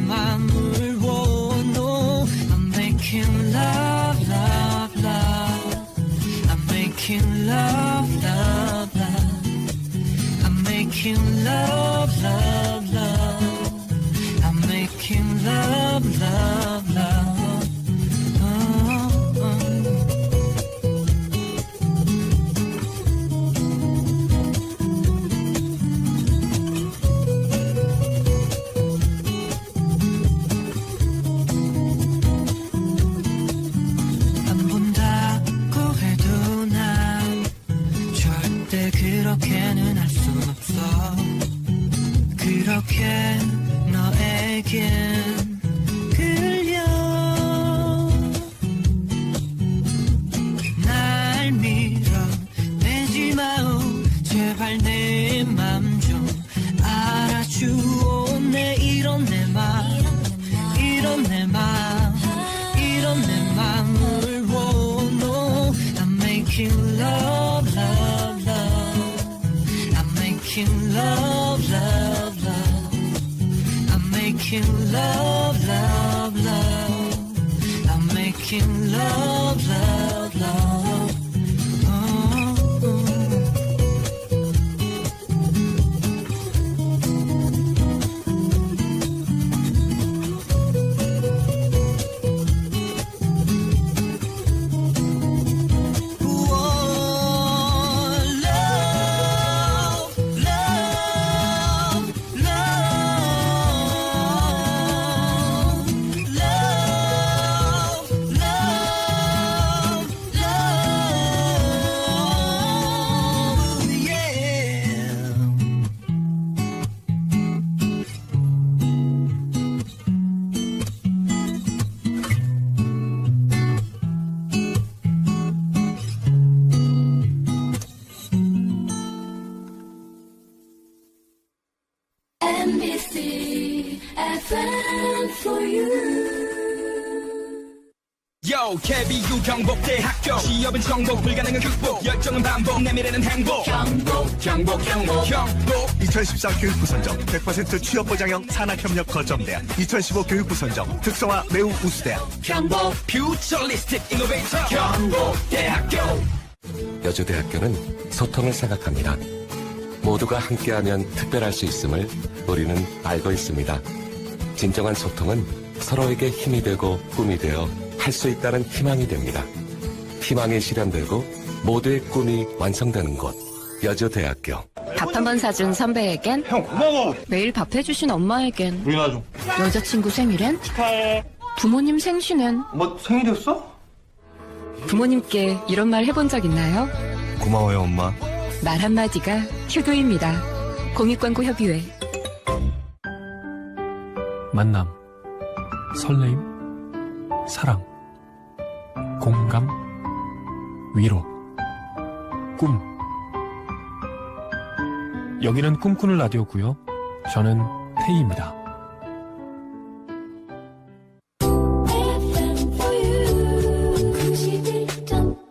맘을 oh no I'm making love love love I'm making love love love I'm making love love love I'm making love love love 그렇게는 할 순 없어 그렇게 너에겐 끌려 날 밀어내지 마오 제발 내 맘 좀 알아주오 내 이런 내 맘 이런 내 맘 이런 내 맘을 oh no I'm making love love making love, love, love. I'm making love, love, love. I'm making love, love, love. MBC FM for you. Yo, KBU 경복대학교 취업은 정복 불가능한 극복 열정은 반복 내 미래는 행복 경복 2014 교육부 선정 100% 취업 보장형 산학협력 거점대학 2015 교육부 선정 특성화 매우 우수대학 경복 퓨처리스틱 이노베이터 경복대학교 여주대학교는 소통을 생각합니다. 모두가 함께하면 특별할 수 있음을 우리는 알고 있습니다. 진정한 소통은 서로에게 힘이 되고 꿈이 되어 할 수 있다는 희망이 됩니다. 희망이 실현되고 모두의 꿈이 완성되는 곳 여주대학교. 밥 한 번 사준 선배에겐 형 고마워. 매일 밥 해주신 엄마에겐 우리나 좀. 여자친구 생일엔 축하해. 부모님 생신엔 뭐 생일이었어? 부모님께 이런 말 해본 적 있나요? 고마워요 엄마. 말 한마디가 효도입니다. 공익광고협의회. 만남, 설레임, 사랑, 공감, 위로, 꿈. 여기는 꿈꾸는 라디오고요. 저는 태희입니다. FM for you. 91.9.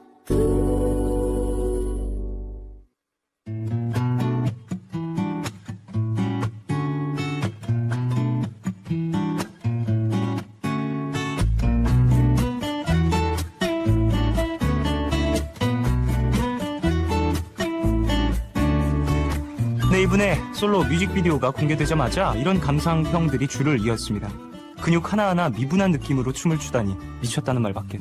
네, 이분의 솔로 뮤직비디오가 공개되자마자 이런 감상평들이 줄을 이었습니다. 근육 하나하나 미분한 느낌으로 춤을 추다니 미쳤다는 말밖에.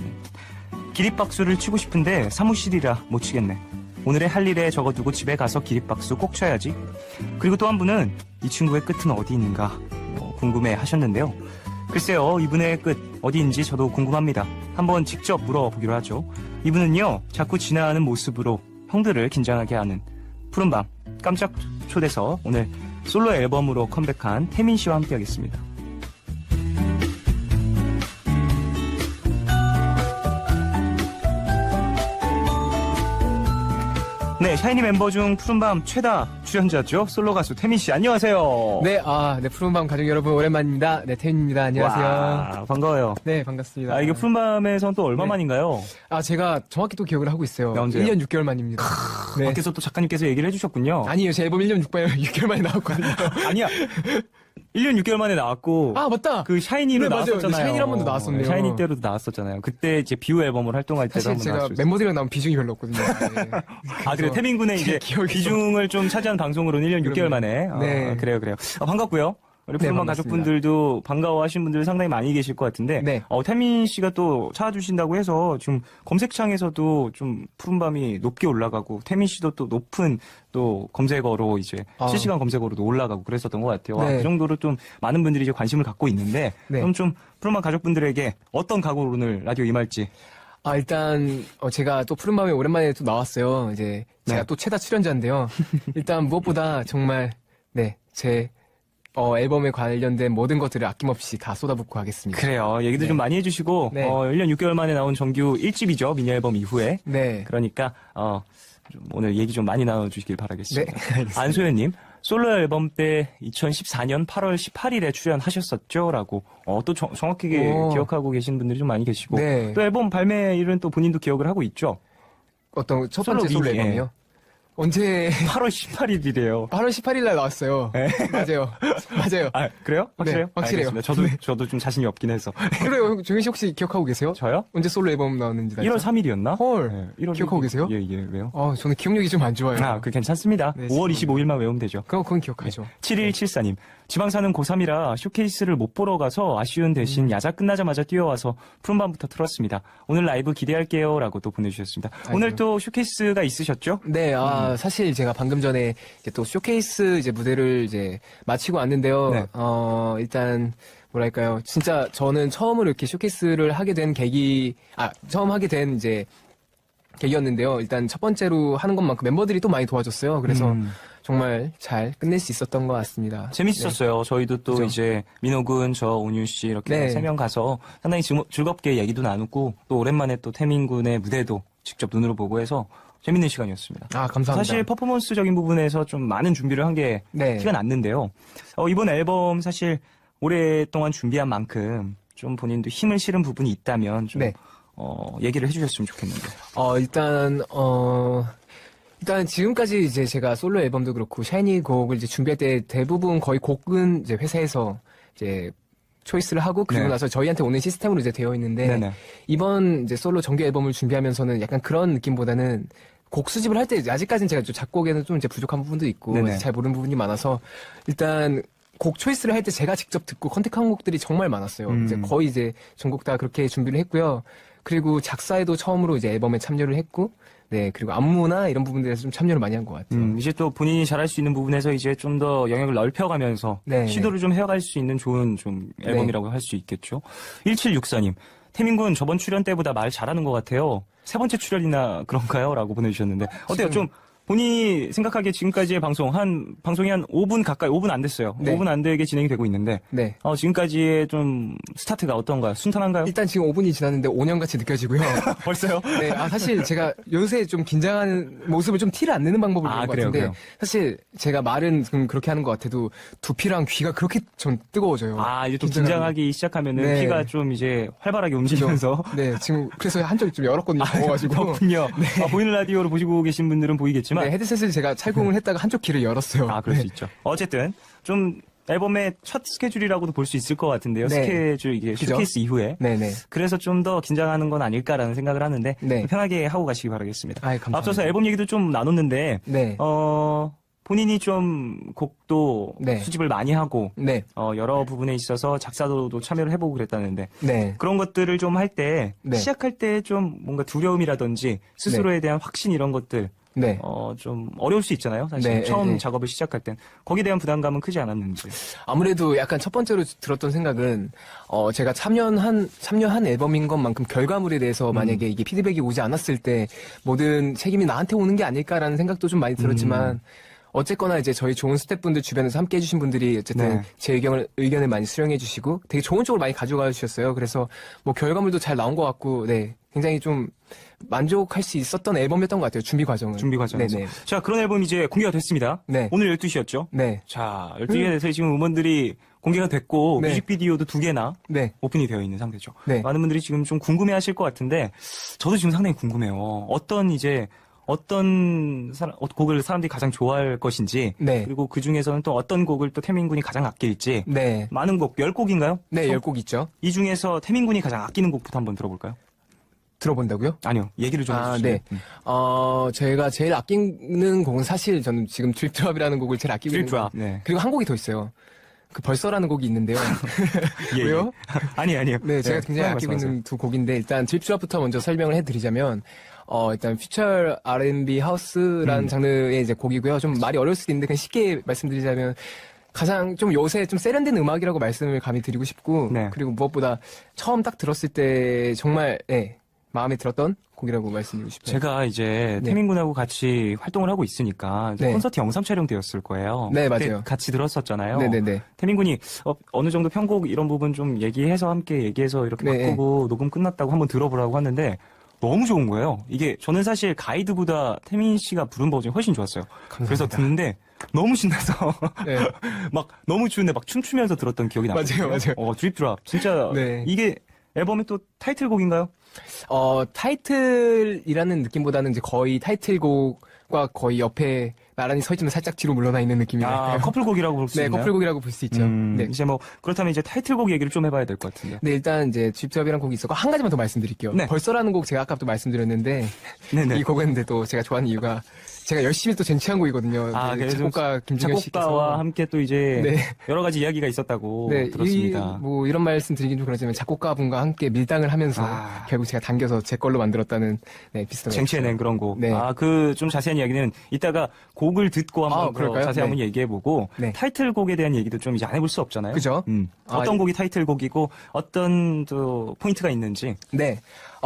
기립박수를 치고 싶은데 사무실이라 못 치겠네. 오늘의 할 일에 적어두고 집에 가서 기립박수 꼭 쳐야지. 그리고 또 한 분은 이 친구의 끝은 어디 있는가 궁금해 하셨는데요. 글쎄요, 이분의 끝 어디인지 저도 궁금합니다. 한번 직접 물어보기로 하죠. 이분은요, 자꾸 지나가는 모습으로 형들을 긴장하게 하는 푸른밤 깜짝 초대서 오늘 솔로 앨범으로 컴백한 태민 씨와 함께하겠습니다. 네, 샤이니 멤버 중 푸른밤 최다 출연자죠. 솔로 가수 태민 씨, 안녕하세요. 네, 네, 푸른밤 가족 여러분, 오랜만입니다. 네, 태민입니다. 안녕하세요. 와, 반가워요. 네, 반갑습니다. 이게 푸른밤에선 또 얼마 네. 만인가요? 제가 정확히 또 기억을 하고 있어요. 언제요? 1년 6개월 만입니다. 네. 밖에서 또 작가님께서 얘기를 해주셨군요. 아니에요, 제 앨범 1년 6개월 만에 나왔거든요. 아니야. 1년 6개월 만에 나왔고. 맞다. 그 샤이니로 네, 맞아요. 나왔었잖아요. 샤이니 한 번도 나왔었네요. 샤이니 때로도 나왔었잖아요. 그때 이제 비우 앨범을 활동할 때도 사실 한번 제가 나왔었어요. 멤버들이랑 나온 비중이 별로 없거든요. 네. 그래 태민 군의 이제 비중을 좀 차지한 방송으로는 1년 6개월 만에. 네. 그래요. 반갑고요. 우리 네, 푸른밤 반갑습니다. 가족분들도 반가워하시는 분들 상당히 많이 계실 것 같은데. 네. 태민 씨가 또 찾아주신다고 해서 지금 검색창에서도 좀 푸른밤이 높게 올라가고 태민 씨도 또 높은 또 검색어로 이제 실시간 검색어로도 올라가고 그랬었던 것 같아요. 네. 그 정도로 좀 많은 분들이 이제 관심을 갖고 있는데. 네. 그럼 좀 푸른밤 가족분들에게 어떤 각오로 오늘 라디오 임할지. 일단 제가 또 푸른밤에 오랜만에 또 나왔어요. 이제 제가 네. 또 최다 출연자인데요. 일단 무엇보다 정말 제 앨범에 관련된 모든 것들을 아낌없이 다 쏟아붓고 하겠습니다. 그래요. 얘기도 좀 많이 해주시고, 네. 1년 6개월 만에 나온 정규 1집이죠. 미니 앨범 이후에. 네. 그러니까, 좀 오늘 얘기 좀 많이 나눠주시길 바라겠습니다. 네, 알겠습니다. 안소연님, 솔로 앨범 때 2014년 8월 18일에 출연하셨었죠? 라고, 또 정확하게 기억하고 계신 분들이 좀 많이 계시고. 네. 또 앨범 발매일은 또 본인도 기억을 하고 있죠? 어떤 첫 번째 솔로 미니, 앨범이요? 언제 8월 18일이래요. 8월 18일 날 나왔어요. 네. 맞아요. 그래요? 확실해요? 네, 확실해요. 알겠습니다. 저도 좀 자신이 없긴 해서. 그래요. 종현 씨 혹시 기억하고 계세요? 저요? 언제 솔로 앨범 나왔는지 1월 3일이었나? 헐. 1월 기억하고 계세요? 예, 왜요? 저는 기억력이 좀 안 좋아요. 그 괜찮습니다. 네, 5월 25일만 외우면 되죠. 그건 기억하죠. 7174님, 지방 사는 고3이라 쇼케이스를 못 보러 가서 아쉬운 대신 야자 끝나자마자 뛰어와서 푸른밤부터 틀었습니다. 오늘 라이브 기대할게요. 라고 또 보내주셨습니다. 오늘 또 쇼케이스가 있으셨죠? 네, 사실 제가 방금 전에 이제 또 쇼케이스 이제 무대를 이제 마치고 왔는데요. 네. 일단, 뭐랄까요. 진짜 저는 처음으로 이렇게 쇼케이스를 하게 된 처음 하게 된 이제 계기였는데요. 일단 첫 번째로 하는 것만큼 멤버들이 또 많이 도와줬어요. 그래서 정말 잘 끝낼 수 있었던 것 같습니다. 재밌었어요. 저희도 또 그죠? 이제 민호군, 저 온유 씨 이렇게 네. 3명 가서 상당히 즐겁게 얘기도 나누고 또 오랜만에 또 태민군의 무대도 직접 눈으로 보고 해서 재밌는 시간이었습니다. 감사합니다. 사실 퍼포먼스적인 부분에서 좀 많은 준비를 한 게 네. 티가 났는데요. 이번 앨범 사실 오랫동안 준비한 만큼 좀 본인도 힘을 실은 부분이 있다면 좀 네. 얘기를 해주셨으면 좋겠는데. 일단 지금까지 이제 제가 솔로 앨범도 그렇고 샤이니 곡을 이제 준비할 때 대부분 거의 곡은 이제 회사에서 이제 초이스를 하고 그리고 네. 나서 저희한테 오는 시스템으로 이제 되어 있는데 네네. 이번 이제 솔로 정규 앨범을 준비하면서는 약간 그런 느낌보다는 곡 수집을 할 때 아직까지는 제가 좀 작곡에는 좀 이제 부족한 부분도 있고 네네. 잘 모르는 부분이 많아서 일단 곡 초이스를 할 때 제가 직접 듣고 컨택한 곡들이 정말 많았어요. 이제 거의 이제 전곡 다 그렇게 준비를 했고요. 그리고 작사에도 처음으로 이제 앨범에 참여를 했고, 네, 그리고 안무나 이런 부분들에서 좀 참여를 많이 한 것 같아요. 이제 또 본인이 잘할 수 있는 부분에서 이제 좀 더 영역을 넓혀가면서 네. 시도를 좀 해갈 수 있는 좋은 좀 앨범이라고 할 수 있겠죠. 1764님, 태민군 저번 출연 때보다 말 잘하는 것 같아요. 세 번째 출연이나 그런가요? 라고 보내주셨는데 어때요? 좀 본인이 생각하기에 지금까지의 방송이 한 5분 가까이, 5분 안 됐어요. 네. 5분 안 되게 진행이 되고 있는데 네. 지금까지의 좀 스타트가 어떤가요? 순탄한가요? 일단 지금 5분이 지났는데 5년같이 느껴지고요. 벌써요? 네, 사실 제가 요새 좀 긴장하는 모습을 좀 티를 안 내는 방법을 배운 것 그래요, 같은데 그래요. 사실 제가 말은 좀 그렇게 하는 것 같아도 두피랑 귀가 그렇게 전 뜨거워져요. 이제 또 긴장하기 시작하면은 네. 피가 좀 이제 활발하게 움직이면서 네, 지금 그래서 한쪽이 좀 열었거든요. 더워가지고. 그렇군요. 보이는 라디오로 보시고 계신 분들은 보이겠지만 네, 헤드셋을 제가 찰공을 했다가 한쪽 귀를 열었어요. 그럴 수 네. 있죠. 어쨌든 좀 앨범의 첫 스케줄이라고도 볼 수 있을 것 같은데요. 네. 스케줄 이게 그죠? 쇼케이스 이후에. 네네. 그래서 좀 더 긴장하는 건 아닐까라는 생각을 하는데 네. 편하게 하고 가시기 바라겠습니다. 감사합니다. 앞서서 앨범 얘기도 좀 나눴는데 네. 본인이 좀 곡도 네. 수집을 많이 하고 네. 여러 부분에 있어서 작사도도 참여를 해보고 그랬다는데 네. 그런 것들을 좀 할 때 네. 시작할 때 좀 뭔가 두려움이라든지 스스로에 대한 확신 이런 것들 네. 좀 어려울 수 있잖아요. 사실 네, 처음 네. 작업을 시작할 땐 거기에 대한 부담감은 크지 않았는지. 아무래도 약간 첫 번째로 들었던 생각은 제가 참여한 앨범인 것만큼 결과물에 대해서 만약에 이게 피드백이 오지 않았을 때 모든 책임이 나한테 오는 게 아닐까라는 생각도 좀 많이 들었지만 어쨌거나 이제 저희 좋은 스태프분들 주변에서 함께 해주신 분들이 어쨌든 네. 제 의견을 많이 수령해 주시고 되게 좋은 쪽으로 많이 가져가 주셨어요. 그래서 뭐 결과물도 잘 나온 것 같고, 네. 굉장히 좀 만족할 수 있었던 앨범이었던 것 같아요. 준비 과정은. 준비 과정에서. 네네. 자, 그런 앨범이 이제 공개가 됐습니다. 네. 오늘 12시였죠? 네. 자, 12시에 돼서 지금 음원들이 공개가 됐고, 네. 뮤직비디오도 2개나 네. 오픈이 되어 있는 상태죠. 네. 많은 분들이 지금 좀 궁금해 하실 것 같은데, 저도 지금 상당히 궁금해요. 어떤 곡을 사람들이 가장 좋아할 것인지, 네. 그리고 그 중에서는 또 어떤 곡을 또 태민군이 가장 아낄지, 네. 많은 곡, 10곡인가요? 네, 10곡 있죠. 이 중에서 태민군이 가장 아끼는 곡부터 한번 들어볼까요? 들어본다고요? 아니요, 얘기를 좀 해주시죠. 네. 제가 제일 아끼는 곡은 사실 저는 지금 드립드랍이라는 곡을 제일 아끼고 있는 드립드랍, 거. 네. 그리고 한 곡이 더 있어요. 그 벌써라는 곡이 있는데요. 예, 왜요? 아니요. 네, 제가 굉장히 아끼고 있는 두 곡인데 일단 드립드랍부터 먼저 설명을 해드리자면 일단 퓨처 R&B 하우스라는 장르의 이제 곡이고요. 좀 말이 어려울 수도 있는데 그냥 쉽게 말씀드리자면 가장 좀 요새 좀 세련된 음악이라고 말씀을 감히 드리고 싶고 네. 그리고 무엇보다 처음 딱 들었을 때 정말 마음에 들었던 곡이라고 말씀드리고 싶어요. 제가 이제 네. 태민군하고 같이 활동을 하고 있으니까 이제 네. 콘서트 영상 촬영되었을 거예요. 네, 그때 맞아요. 같이 들었었잖아요. 네네네. 태민군이 어느 정도 편곡 이런 부분 좀 얘기해서 함께 얘기해서 이렇게 네. 바꾸고 녹음 끝났다고 한번 들어보라고 하는데 너무 좋은 거예요. 이게 저는 사실 가이드보다 태민 씨가 부른 버전이 훨씬 좋았어요. 감사합니다. 그래서 듣는데 너무 신나서 네. 막 너무 추운데 막 춤추면서 들었던 기억이 나요. 맞아요. 드립드랍 진짜 네. 이게 앨범의 또 타이틀곡인가요? 타이틀이라는 느낌보다는 이제 거의 타이틀곡과 거의 옆에 나란히 서 있지만 살짝 뒤로 물러나 있는 느낌이랄까요? 커플곡이라고 볼 수 네, 있나요? 커플곡이라고 볼 수 있죠. 네. 이제 뭐 그렇다면 이제 타이틀곡 얘기를 좀 해봐야 될 것 같은데. 네, 일단 이제 집잡이라는 곡이 있었고 한 가지만 더 말씀드릴게요. 네. 벌써라는 곡 제가 아까도 말씀드렸는데 네네. 이 곡은 근데 또 제가 좋아하는 이유가 제가 열심히 또 쟁취한 곡이거든요. 그래서 작곡가 김준현 씨께서 작곡가와 함께 또 이제 네. 여러 가지 이야기가 있었다고 네, 들었습니다. 이런 말씀 드리긴 좀 그렇지만 작곡가분과 함께 밀당을 하면서 결국 제가 당겨서 제 걸로 만들었다는 비슷한 쟁취해낸 그런 곡. 네. 그 좀 자세한 이야기는 이따가 곡을 듣고 한번 더 그럴까요? 자세히 한번 얘기해보고 네. 타이틀곡에 대한 얘기도 좀 이제 안 해볼 수 없잖아요. 그죠? 어떤 곡이 타이틀곡이고 어떤 또 포인트가 있는지. 네.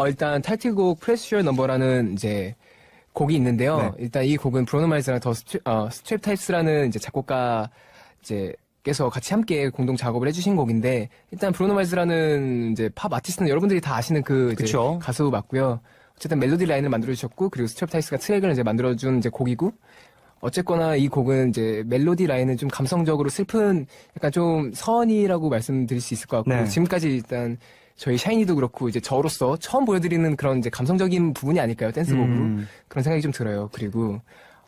일단 타이틀곡 Press Your Number라는 이제 곡이 있는데요. 네. 일단 이 곡은 브루노 마르스랑 더 스트랩 타입스라는 이제 작곡가 께서 같이 함께 공동 작업을 해주신 곡인데 일단 브루노 마르스라는 이제 팝 아티스트는 여러분들이 다 아시는 그 이제 그쵸. 가수 맞고요. 어쨌든 멜로디 라인을 만들어 주셨고 그리고 스트랩 타입스가 트랙을 이제 만들어 준 이제 곡이고 어쨌거나 이 곡은 이제 멜로디 라인은 좀 감성적으로 슬픈 약간 좀 서원이라고 말씀드릴 수 있을 것 같고 네. 지금까지 일단 저희 샤이니도 그렇고 이제 저로서 처음 보여드리는 그런 이제 감성적인 부분이 아닐까요 댄스곡으로 그런 생각이 좀 들어요. 그리고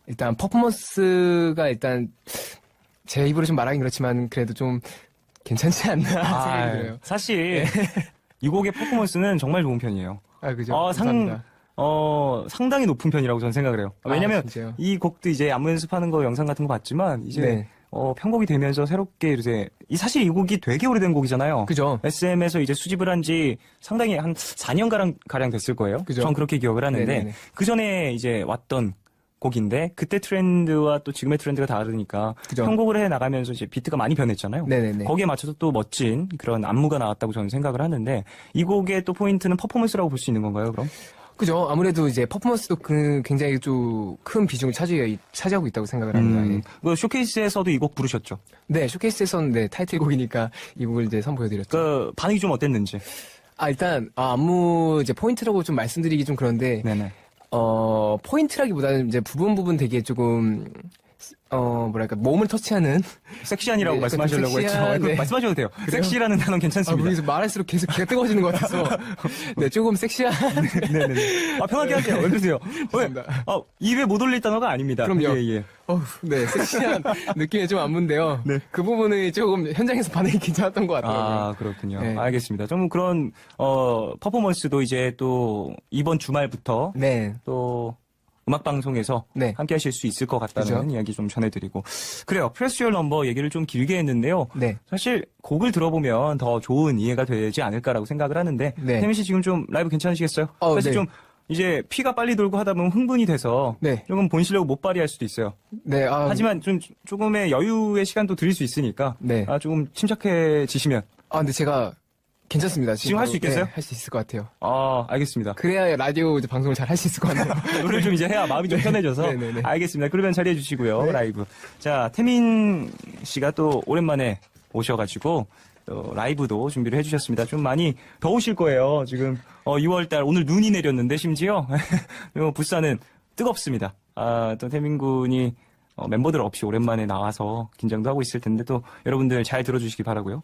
일단 퍼포먼스가 일단 제 입으로 좀 말하긴 그렇지만 그래도 좀 괜찮지 않나 생각이 들어요. 사실 이 곡의 퍼포먼스는 정말 좋은 편이에요. 그죠. 감사합니다. 상당히 높은 편이라고 저는 생각을 해요. 왜냐면 진짜요? 이 곡도 이제 안무 연습하는 거 영상 같은 거 봤지만 이제 네. 편곡이 되면서 새롭게 이제 사실 이 곡이 되게 오래된 곡이잖아요. 그죠. SM에서 이제 수집을 한 지 상당히 한 4년 가량 됐을 거예요. 그죠. 전 그렇게 기억을 하는데 네네네. 그 전에 이제 왔던 곡인데 그때 트렌드와 또 지금의 트렌드가 다르니까 그죠. 편곡을 해 나가면서 이제 비트가 많이 변했잖아요. 네네네. 거기에 맞춰서 또 멋진 그런 안무가 나왔다고 저는 생각을 하는데 이 곡의 또 포인트는 퍼포먼스라고 볼 수 있는 건가요, 그럼? 그죠. 아무래도 이제 퍼포먼스도 굉장히 좀 큰 비중을 차지하고 있다고 생각을 합니다. 예. 그 쇼케이스에서도 이 곡 부르셨죠? 네, 쇼케이스에서는 타이틀곡이니까 이 곡을 이제 선보여드렸죠. 그 반응이 좀 어땠는지. 일단 안무 이제 포인트라고 좀 말씀드리기 좀 그런데 네네. 포인트라기보다는 이제 부분 되게 조금 뭐랄까 몸을 터치하는 섹시한이라고 네, 말씀하시려고 좀 했죠. 섹시한, 네. 말씀하셔도 돼요. 그래요? 섹시라는 단어는 괜찮습니다. 여기서 말할수록 계속 귀가 뜨거워지는 것 같아서 네, 조금 섹시한 네네네. 편하게 하세요. 왜 그러세요? 감사합니다. 입에 못 올릴 단어가 아닙니다. 그럼요. 예. 네, 섹시한 느낌의 좀 안무인데요. 네. 그 부분이 조금 현장에서 반응이 괜찮았던 것 같더라고요. 그렇군요. 네. 알겠습니다. 좀 그런 퍼포먼스도 이제 또 이번 주말부터 네. 또 음악 방송에서 네. 함께 하실 수 있을 것 같다는 그죠? 이야기 좀 전해드리고 그래요. Press Your Number 얘기를 좀 길게 했는데요. 네. 사실 곡을 들어보면 더 좋은 이해가 되지 않을까라고 생각을 하는데 네. 태민 씨 지금 좀 라이브 괜찮으시겠어요? 사실 네. 좀 이제 피가 빨리 돌고 하다 보면 흥분이 돼서 네. 조금 본 실력을 못 발휘할 수도 있어요. 네. 하지만 좀 조금의 여유의 시간도 드릴 수 있으니까 네. 조금 침착해지시면 근데 제가 괜찮습니다. 지금 할 수 있겠어요? 네, 할 수 있을 것 같아요. 알겠습니다. 그래야 라디오 이제 방송을 잘 할 수 있을 것 같아요. 노래를 좀 이제 해야 마음이 좀 편해져서. 네네네. 알겠습니다. 그러면 자리해 주시고요. 네. 라이브. 자, 태민 씨가 또 오랜만에 오셔가지고 또 라이브도 준비를 해주셨습니다. 좀 많이 더우실 거예요. 지금 6월달 오늘 눈이 내렸는데 심지어 부산은 뜨겁습니다. 또 태민 군이 멤버들 없이 오랜만에 나와서 긴장도 하고 있을 텐데 또 여러분들 잘 들어주시기 바라고요.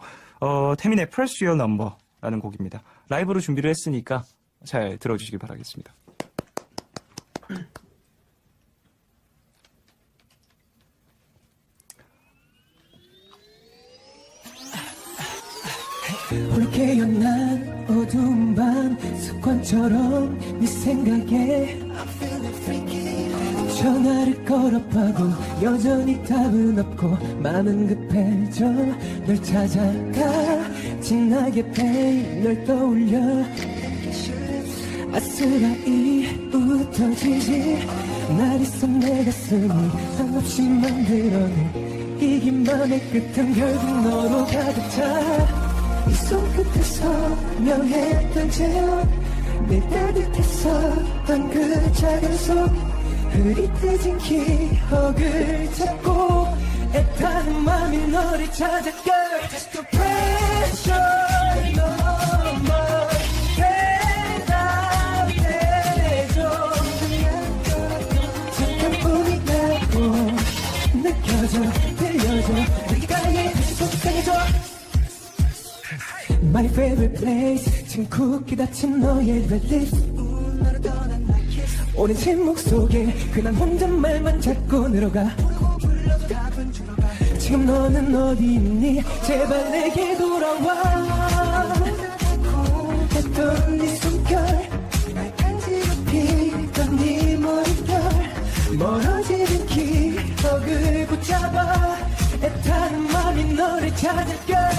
태민의 Press Your Number라는 곡입니다. 라이브로 준비를 했으니까 잘 들어주시기 바라겠습니다. 오늘 깨어난 어두운 밤 습관처럼 네 생각에 전화를 걸어봐도 여전히 답은 없고 마음은 급해져 널 찾아가 진하게 베인 널 떠올려 아스라이 웃어지지 날 있어 내 가슴이 한없이 만들어낸 이긴 맘의 끝은 결국 너로 가득 차 이 손끝에서 명했던 제어 내 따뜻했었던 그 작은 손 흐릿해진 기억을 잡고 애타는 맘이 너를 찾아 Girl Just to pressure number 대답해줘 잠깐뿐이라고 느껴져 들려줘 내가에 다시 속상해져 My favorite place 지금 굳게 닫힌 너의 red lips 오랜 침묵 속에 그난 혼잣말만 자꾸 늘어가 지금 너는 어디 있니 제발 내게 돌아와 했던 네 숨결 날 간지럽히던 네 머릿결 멀어지는 기억을 붙잡아 애타는 맘이 너를 찾아 Girl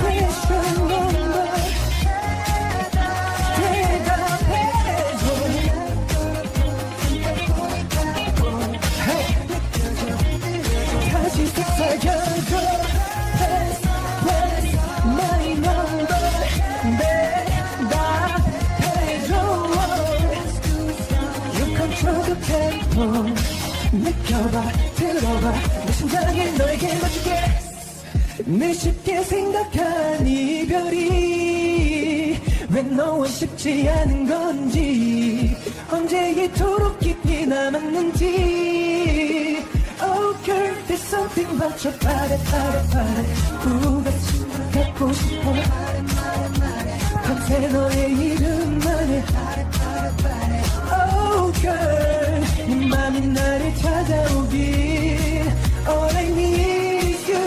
Pressure number 대답해줘 다시 속삭여줘 Press my number 대답해줘 You control the tempo 느껴봐 들어봐 내 심장에 너에게 맞출게 늘 쉽게 생각한 이별이 왜 너와 쉽지 않은 건지 언제 이토록 깊이 남았는지 Oh girl there's something about your body 우같이 갖고 싶어 밤새 너의 이름만을 Oh girl 네 맘이 나를 찾아오길 All I need is you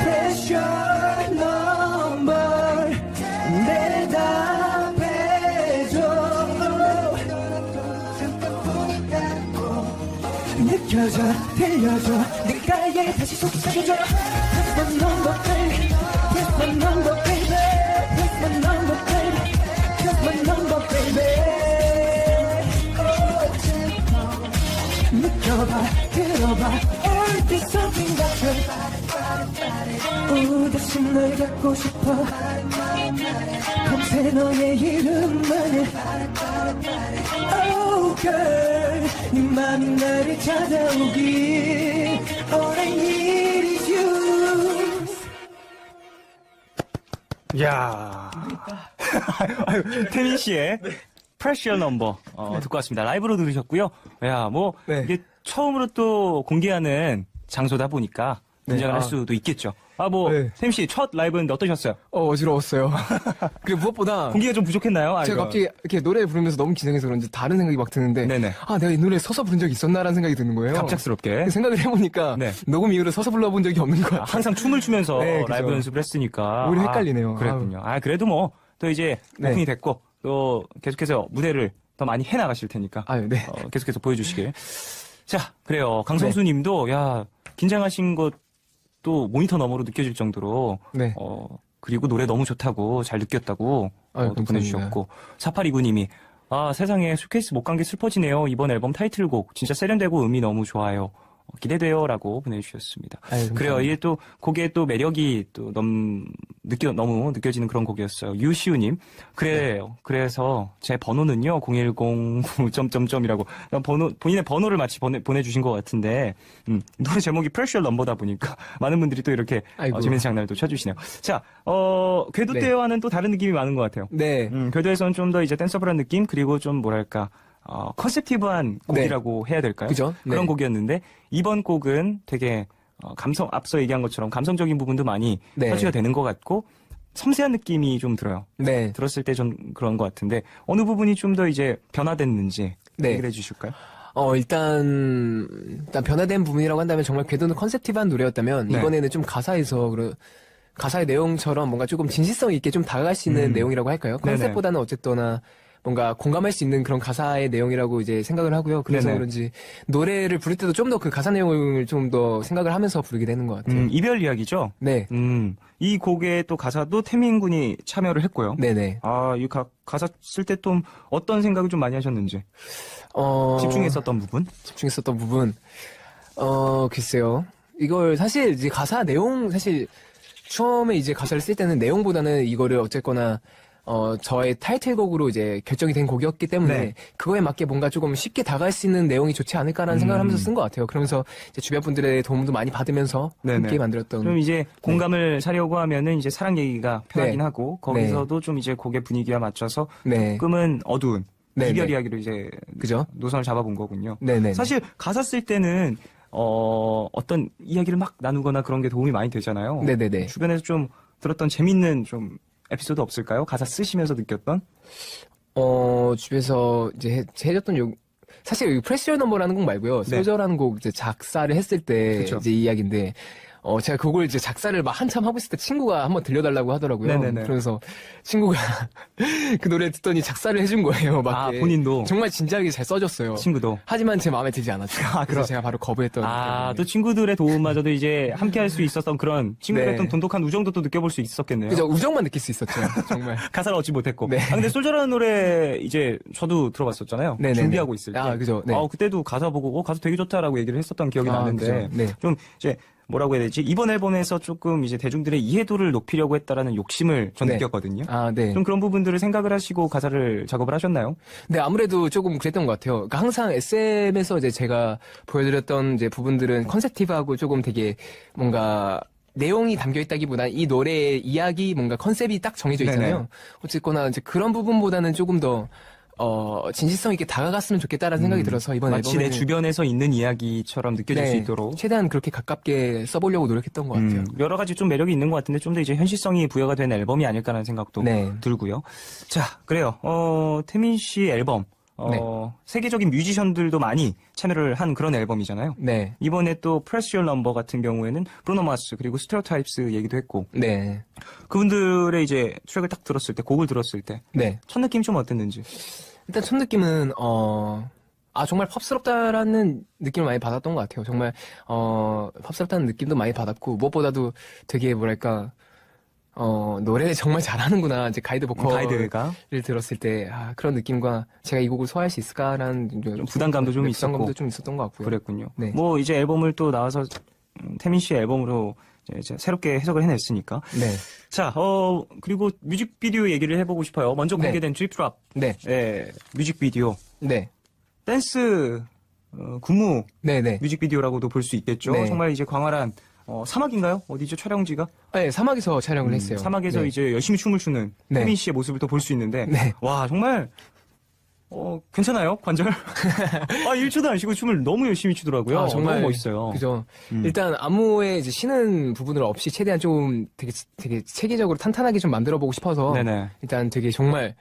Pressure number 대답해줘 느껴져 들려줘 내가에 다시 속삭여줘 Press my number baby Press my number baby Press my number baby Press my number baby 느껴봐 들어봐 All this something about you 다시 널 갖고 싶어 밤새 너의 이름만을 Oh girl 네 맘이 나를 찾아오길 All I need is you 야 태민 씨의 Pressure Number 듣고 왔습니다. 라이브로 들으셨고요. 야, 뭐 이게 처음으로 또 공개하는 장소다 보니까 긴장을 할 수도 있겠죠. 태민 씨 첫 라이브인데 어떠셨어요? 어지러웠어요. 그리고 무엇보다 공기가 좀 부족했나요? 제가 갑자기 이렇게 노래 부르면서 너무 긴장해서 그런지 다른 생각이 막 드는데 내가 이 노래 서서 부른 적이 있었나라는 생각이 드는 거예요. 갑작스럽게 생각을 해보니까 녹음 이후로 서서 불러본 적이 없는 거예요. 항상 춤을 추면서 라이브 연습을 했으니까 오히려 헷갈리네요. 그랬군요. 그래도 뭐 또 이제 오픈이 됐고 또 계속해서 무대를 더 많이 해나가실 테니까 계속해서 보여주시길. 자, 그래요. 강성수 님도 긴장하신 것도 모니터 너머로 느껴질 정도로 그리고 노래 너무 좋다고 잘 느꼈다고 또 보내주셨고 4829님이 세상에 슈케이스 못 간 게 슬퍼지네요. 이번 앨범 타이틀곡 진짜 세련되고 음이 너무 좋아요. 기대돼요라고 보내주셨습니다. 아유, 그래요. 이게 또 곡의 또 매력이 또 너무 느껴지는 그런 곡이었어요. 유시우님, 그래요. 그래서 제 번호는요 010점점점이라고 본인의 번호를 마치 보내주신 것 같은데 노래 제목이 Pressure Number다 보니까 많은 분들이 또 이렇게 재밌는 장난을 또 쳐주시네요. 자, 궤도 때와는 또 다른 느낌이 많은 것 같아요. 네. 궤도에서는 좀 더 이제 댄서블한 느낌 그리고 좀 뭐랄까. 컨셉티브한 곡이라고 해야 될까요? 그죠? 그런 네. 곡이었는데 이번 곡은 되게 앞서 얘기한 것처럼 감성적인 부분도 많이 터치가 되는 것 같고 섬세한 느낌이 좀 들어요. 네. 들었을 때 좀 그런 것 같은데 어느 부분이 좀 더 이제 변화됐는지 얘기를 해주실까요? 일단 변화된 부분이라고 한다면 정말 궤도는 컨셉티브한 노래였다면 네. 이번에는 좀 가사의 내용처럼 뭔가 조금 진실성 있게 좀 다가갈 수 있는 내용이라고 할까요? 컨셉보다는 어쨌거나 뭔가 공감할 수 있는 그런 가사의 내용이라고 이제 생각을 하고요. 그래서 네네. 그런지 노래를 부를 때도 좀 더 그 가사 내용을 좀 더 생각을 하면서 부르게 되는 것 같아요. 이별 이야기죠? 네. 이 곡의 또 가사도 태민 군이 참여를 했고요. 네네. 이 가사 쓸 때 좀 어떤 생각을 좀 많이 하셨는지. 집중했었던 부분? 글쎄요. 이걸 사실 이제 가사 내용, 사실 처음에 이제 가사를 쓸 때는 내용보다는 이거를 어쨌거나 저의 타이틀곡으로 이제 결정이 된 곡이었기 때문에 네. 그거에 맞게 뭔가 조금 쉽게 다가갈 수 있는 내용이 좋지 않을까라는 생각을 하면서 쓴 것 같아요. 그러면서 이제 주변 분들의 도움도 많이 받으면서 함께 만들었던. 좀 이제 공감을 사려고 하면은 이제 사랑 얘기가 편하긴 하고 거기서도 좀 이제 곡의 분위기와 맞춰서 조금은 어두운 이별 이야기로 이제 그죠? 노선을 잡아본 거군요. 네네. 사실 가사 쓸 때는 어떤 이야기를 막 나누거나 그런 게 도움이 많이 되잖아요. 네네네. 주변에서 좀 들었던 재밌는 좀 에피소드 없을까요? 가사 쓰시면서 느꼈던? 집에서 이제 해줬던 사실 프레셔 넘버라는 곡 말고요. 솔저라는 곡 이제 작사를 했을 때 이제 이야기인데, 제가 그걸 이제 작사를 막 한참 하고 있을 때 친구가 한번 들려달라고 하더라고요. 네네네. 그래서 친구가 그 노래 듣더니 작사를 해준 거예요. 막 본인도? 정말 진지하게 잘 써줬어요. 친구도? 하지만 제 마음에 들지 않았죠. 그래서 제가 바로 거부했던. 또 친구들의 도움마저도 이제 함께 할 수 있었던 그런 친구들의 어떤 돈독한 우정도 또 느껴볼 수 있었겠네요. 그죠. 우정만 느낄 수 있었죠. 정말. 가사를 얻지 못했고. 근데 솔저라는 노래 이제 저도 들어봤었잖아요. 네네네. 준비하고 있을 때. 그죠. 네. 그때도 가사 보고 가사 되게 좋다라고 얘기를 했었던 기억이 나는데. 그죠. 네. 좀 이제 뭐라고 해야 되지? 이번 앨범에서 조금 이제 대중들의 이해도를 높이려고 했다라는 욕심을 전 느꼈거든요. 네. 좀 그런 부분들을 생각을 하시고 가사를 작업을 하셨나요? 네, 아무래도 조금 그랬던 것 같아요. 그러니까 항상 SM에서 이제 제가 보여드렸던 이제 부분들은 컨셉티브하고 조금 되게 뭔가 내용이 담겨있다기보다 이 노래의 이야기 뭔가 컨셉이 딱 정해져 있잖아요. 네네. 어쨌거나 이제 그런 부분보다는 조금 더 진실성 있게 다가갔으면 좋겠다라는 생각이 들어서 이번 마치 앨범에 내 주변에서 있는 이야기처럼 느껴질 수 있도록 최대한 그렇게 가깝게 써보려고 노력했던 것 같아요. 여러 가지 좀 매력이 있는 것 같은데 좀 더 이제 현실성이 부여가 된 앨범이 아닐까라는 생각도 들고요. 자, 그래요. 태민 씨 앨범. 세계적인 뮤지션들도 많이 참여를 한 그런 앨범이잖아요. 네. 이번에 또 Pressure Number 같은 경우에는 브루노 마스 그리고 스테레오타입스 얘기도 했고. 네. 그분들의 이제 트랙을 딱 들었을 때, 곡을 들었을 때. 네. 첫 느낌 좀 어땠는지. 일단 첫 느낌은 정말 팝스럽다라는 느낌을 많이 받았던 것 같아요. 정말 팝스럽다는 느낌도 많이 받았고 무엇보다도 되게 뭐랄까 노래를 정말 잘하는구나. 이제 가이드 보컬을 들었을 때 그런 느낌과 제가 이 곡을 소화할 수 있을까라는 좀 부담감도 좀 있었고. 부담감도 좀 있었던 것 같고요. 그랬군요. 네. 뭐 이제 앨범을 또 나와서 태민 씨의 앨범으로 이제 새롭게 해석을 해냈으니까. 네. 자, 그리고 뮤직비디오 얘기를 해보고 싶어요. 먼저 공개된 드립트랍. 네. 뮤직비디오. 네. 댄스 군무 네네. 뮤직비디오라고도 볼 수 있겠죠. 네. 정말 이제 광활한 사막인가요? 어디죠? 촬영지가? 네, 사막에서 촬영을 했어요. 사막에서 이제 열심히 춤을 추는 태민 씨의 모습을 또 볼 수 있는데 와 정말 괜찮아요? 관절? 1초도 안 쉬고 춤을 너무 열심히 추더라고요. 정말 너무 멋있어요. 그죠. 일단 안무에 이제 쉬는 부분을 없이 최대한 좀 되게 체계적으로 탄탄하게 좀 만들어 보고 싶어서 일단 되게 정말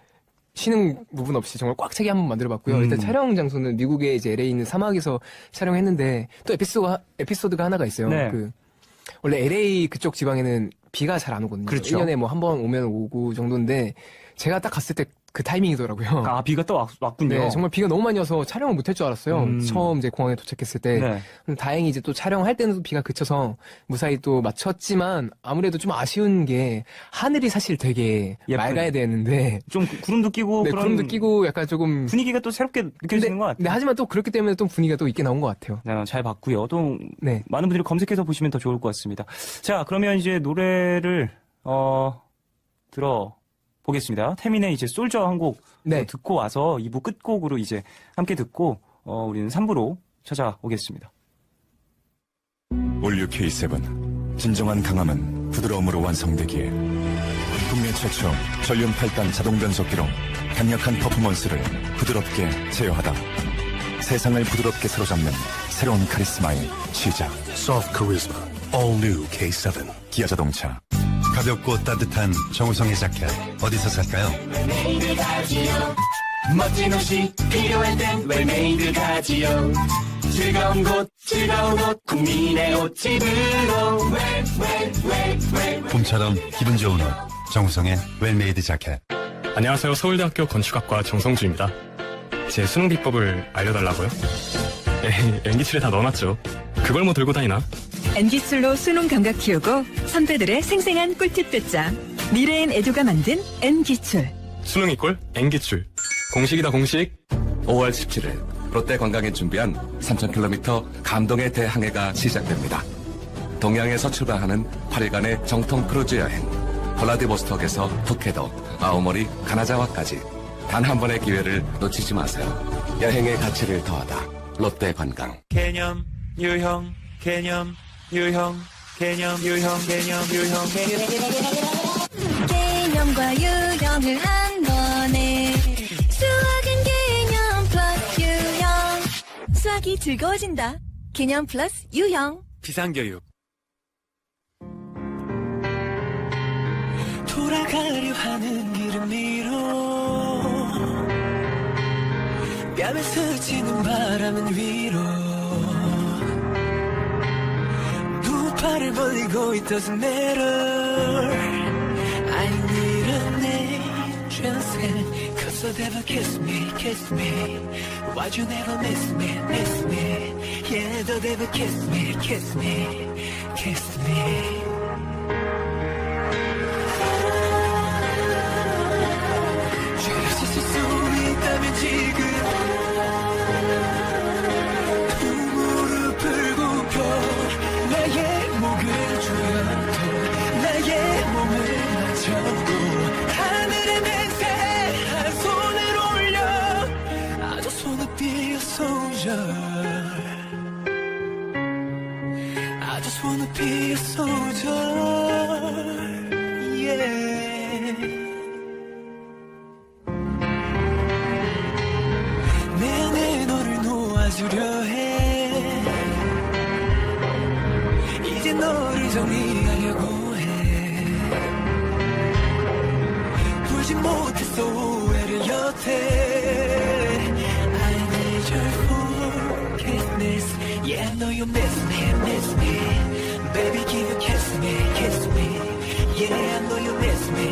쉬는 부분 없이 정말 꽉 차게 한번 만들어봤고요. 일단 촬영 장소는 미국의 이제 LA에 있는 사막에서 촬영했는데 또 에피소드가 하나가 있어요. 원래 LA 그쪽 지방에는 비가 잘 안 오거든요. 그렇죠. 1년에 뭐 한 번 오면 오고 정도인데 제가 딱 갔을 때 그 타이밍이더라고요. 아, 비가 또 왔군요. 네, 정말 비가 너무 많이 와서 촬영을 못할 줄 알았어요. 처음 이제 공항에 도착했을 때. 네. 다행히 이제 또 촬영할 때는 비가 그쳐서 무사히 또 마쳤지만 아무래도 좀 아쉬운 게 하늘이 사실 되게 맑아야 되는데 좀 구름도 끼고 네, 그런 구름도 끼고 약간 조금 분위기가 또 새롭게 느껴지는 것 같아요. 네, 하지만 또 그렇기 때문에 또 분위기가 또 있게 나온 것 같아요. 네, 잘 봤고요. 또 네. 많은 분들이 검색해서 보시면 더 좋을 것 같습니다. 자, 그러면 이제 노래를 들어보겠습니다. 태민의 이제 솔저 한 곡 네. 듣고 와서 2부 끝곡으로 이제 함께 듣고 우리는 3부로 찾아오겠습니다. 올류 K7 진정한 강함은 부드러움으로 완성되기에 국내 최초 전륜 8단 자동 변속기로 강력한 퍼포먼스를 부드럽게 제어하다. 세상을 부드럽게 사로잡는 새로운 카리스마의 시작. Soft Charisma All New K7 기아 자동차. 가볍고 따뜻한 정우성의 자켓 어디서 살까요? 웰메이드 가지요. 멋진 옷이 필요할 땐 웰메이드 가지요. 즐거운 옷 국민의 옷집으로 웰 봄처럼 기분 좋은 옷 정우성의 웰메이드 자켓. 안녕하세요. 서울대학교 건축학과 정성주입니다. 제 수능 비법을 알려달라고요? 에이, 엔기출에 다 넣어놨죠. 그걸 뭐 들고 다니나? 엔기출로 수능 감각 키우고 선배들의 생생한 꿀팁 듣자. 미래엔 에듀가 만든 엔기출. 수능 이꼴 엔기출. 공식이다 공식. 5월 17일 롯데 관광이 준비한 3,000km 감동의 대항해가 시작됩니다. 동양에서 출발하는 8일간의 정통 크루즈 여행. 블라디보스톡에서 푸켓도, 아오모리, 가나자와까지 단 한 번의 기회를 놓치지 마세요. 여행의 가치를 더하다. 롯데 관광. 개념 유형 개념 유형 개념 유형 개념 유형 개념과 유형을 한 번에 수학은 개념 플러스 유형. 수학이 즐거워진다. 개념 플러스 유형. 비상교육. 돌아가려 하는 기름 위로 뺨에 스치는 바람은 위로 두 팔을 벌리고 it doesn't matter. I need an angel cause you'll never kiss me. Why'd you never miss me? Yeah, don't ever kiss me. 있을 수 있다면 지금 두 무릎을 굽혀 나의 목을 조여도 나의 몸을 맞춰도 하늘의 맹세 한 손을 올려 I just wanna be a soldier. I just wanna be a soldier. Yeah. 주려 해. 이제 너를 정리하려고 해. 풀지 못했어 오해를 여태. I need your forgiveness. Yeah, I know you miss me. Baby, can you kiss me? Yeah, I know you miss me.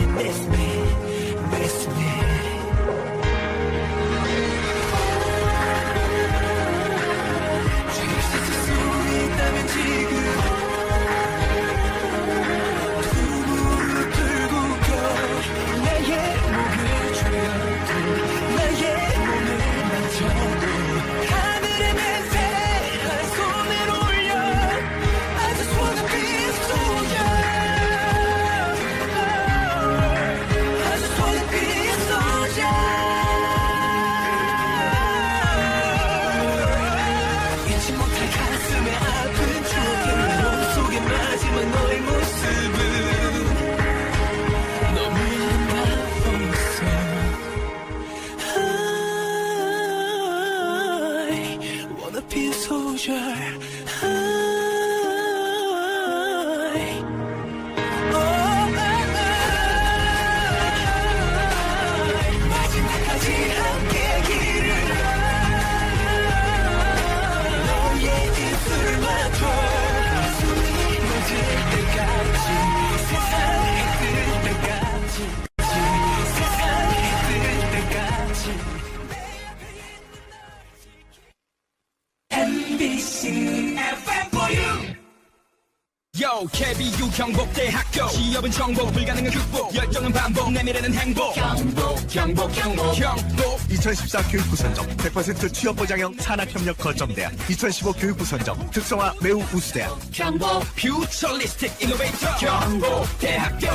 하늘의 맹세 한 손을 올려 KB 유경복대학교 취업은 정복 불가능한 극복 열정은 반복 내 미래는 행복 경복 2014 교육부 선정 100% 취업보장형 산학협력 거점대학 2015 교육부 선정 특성화 매우 우수대학 경복 퓨처리스틱 이노베이터 경복대학교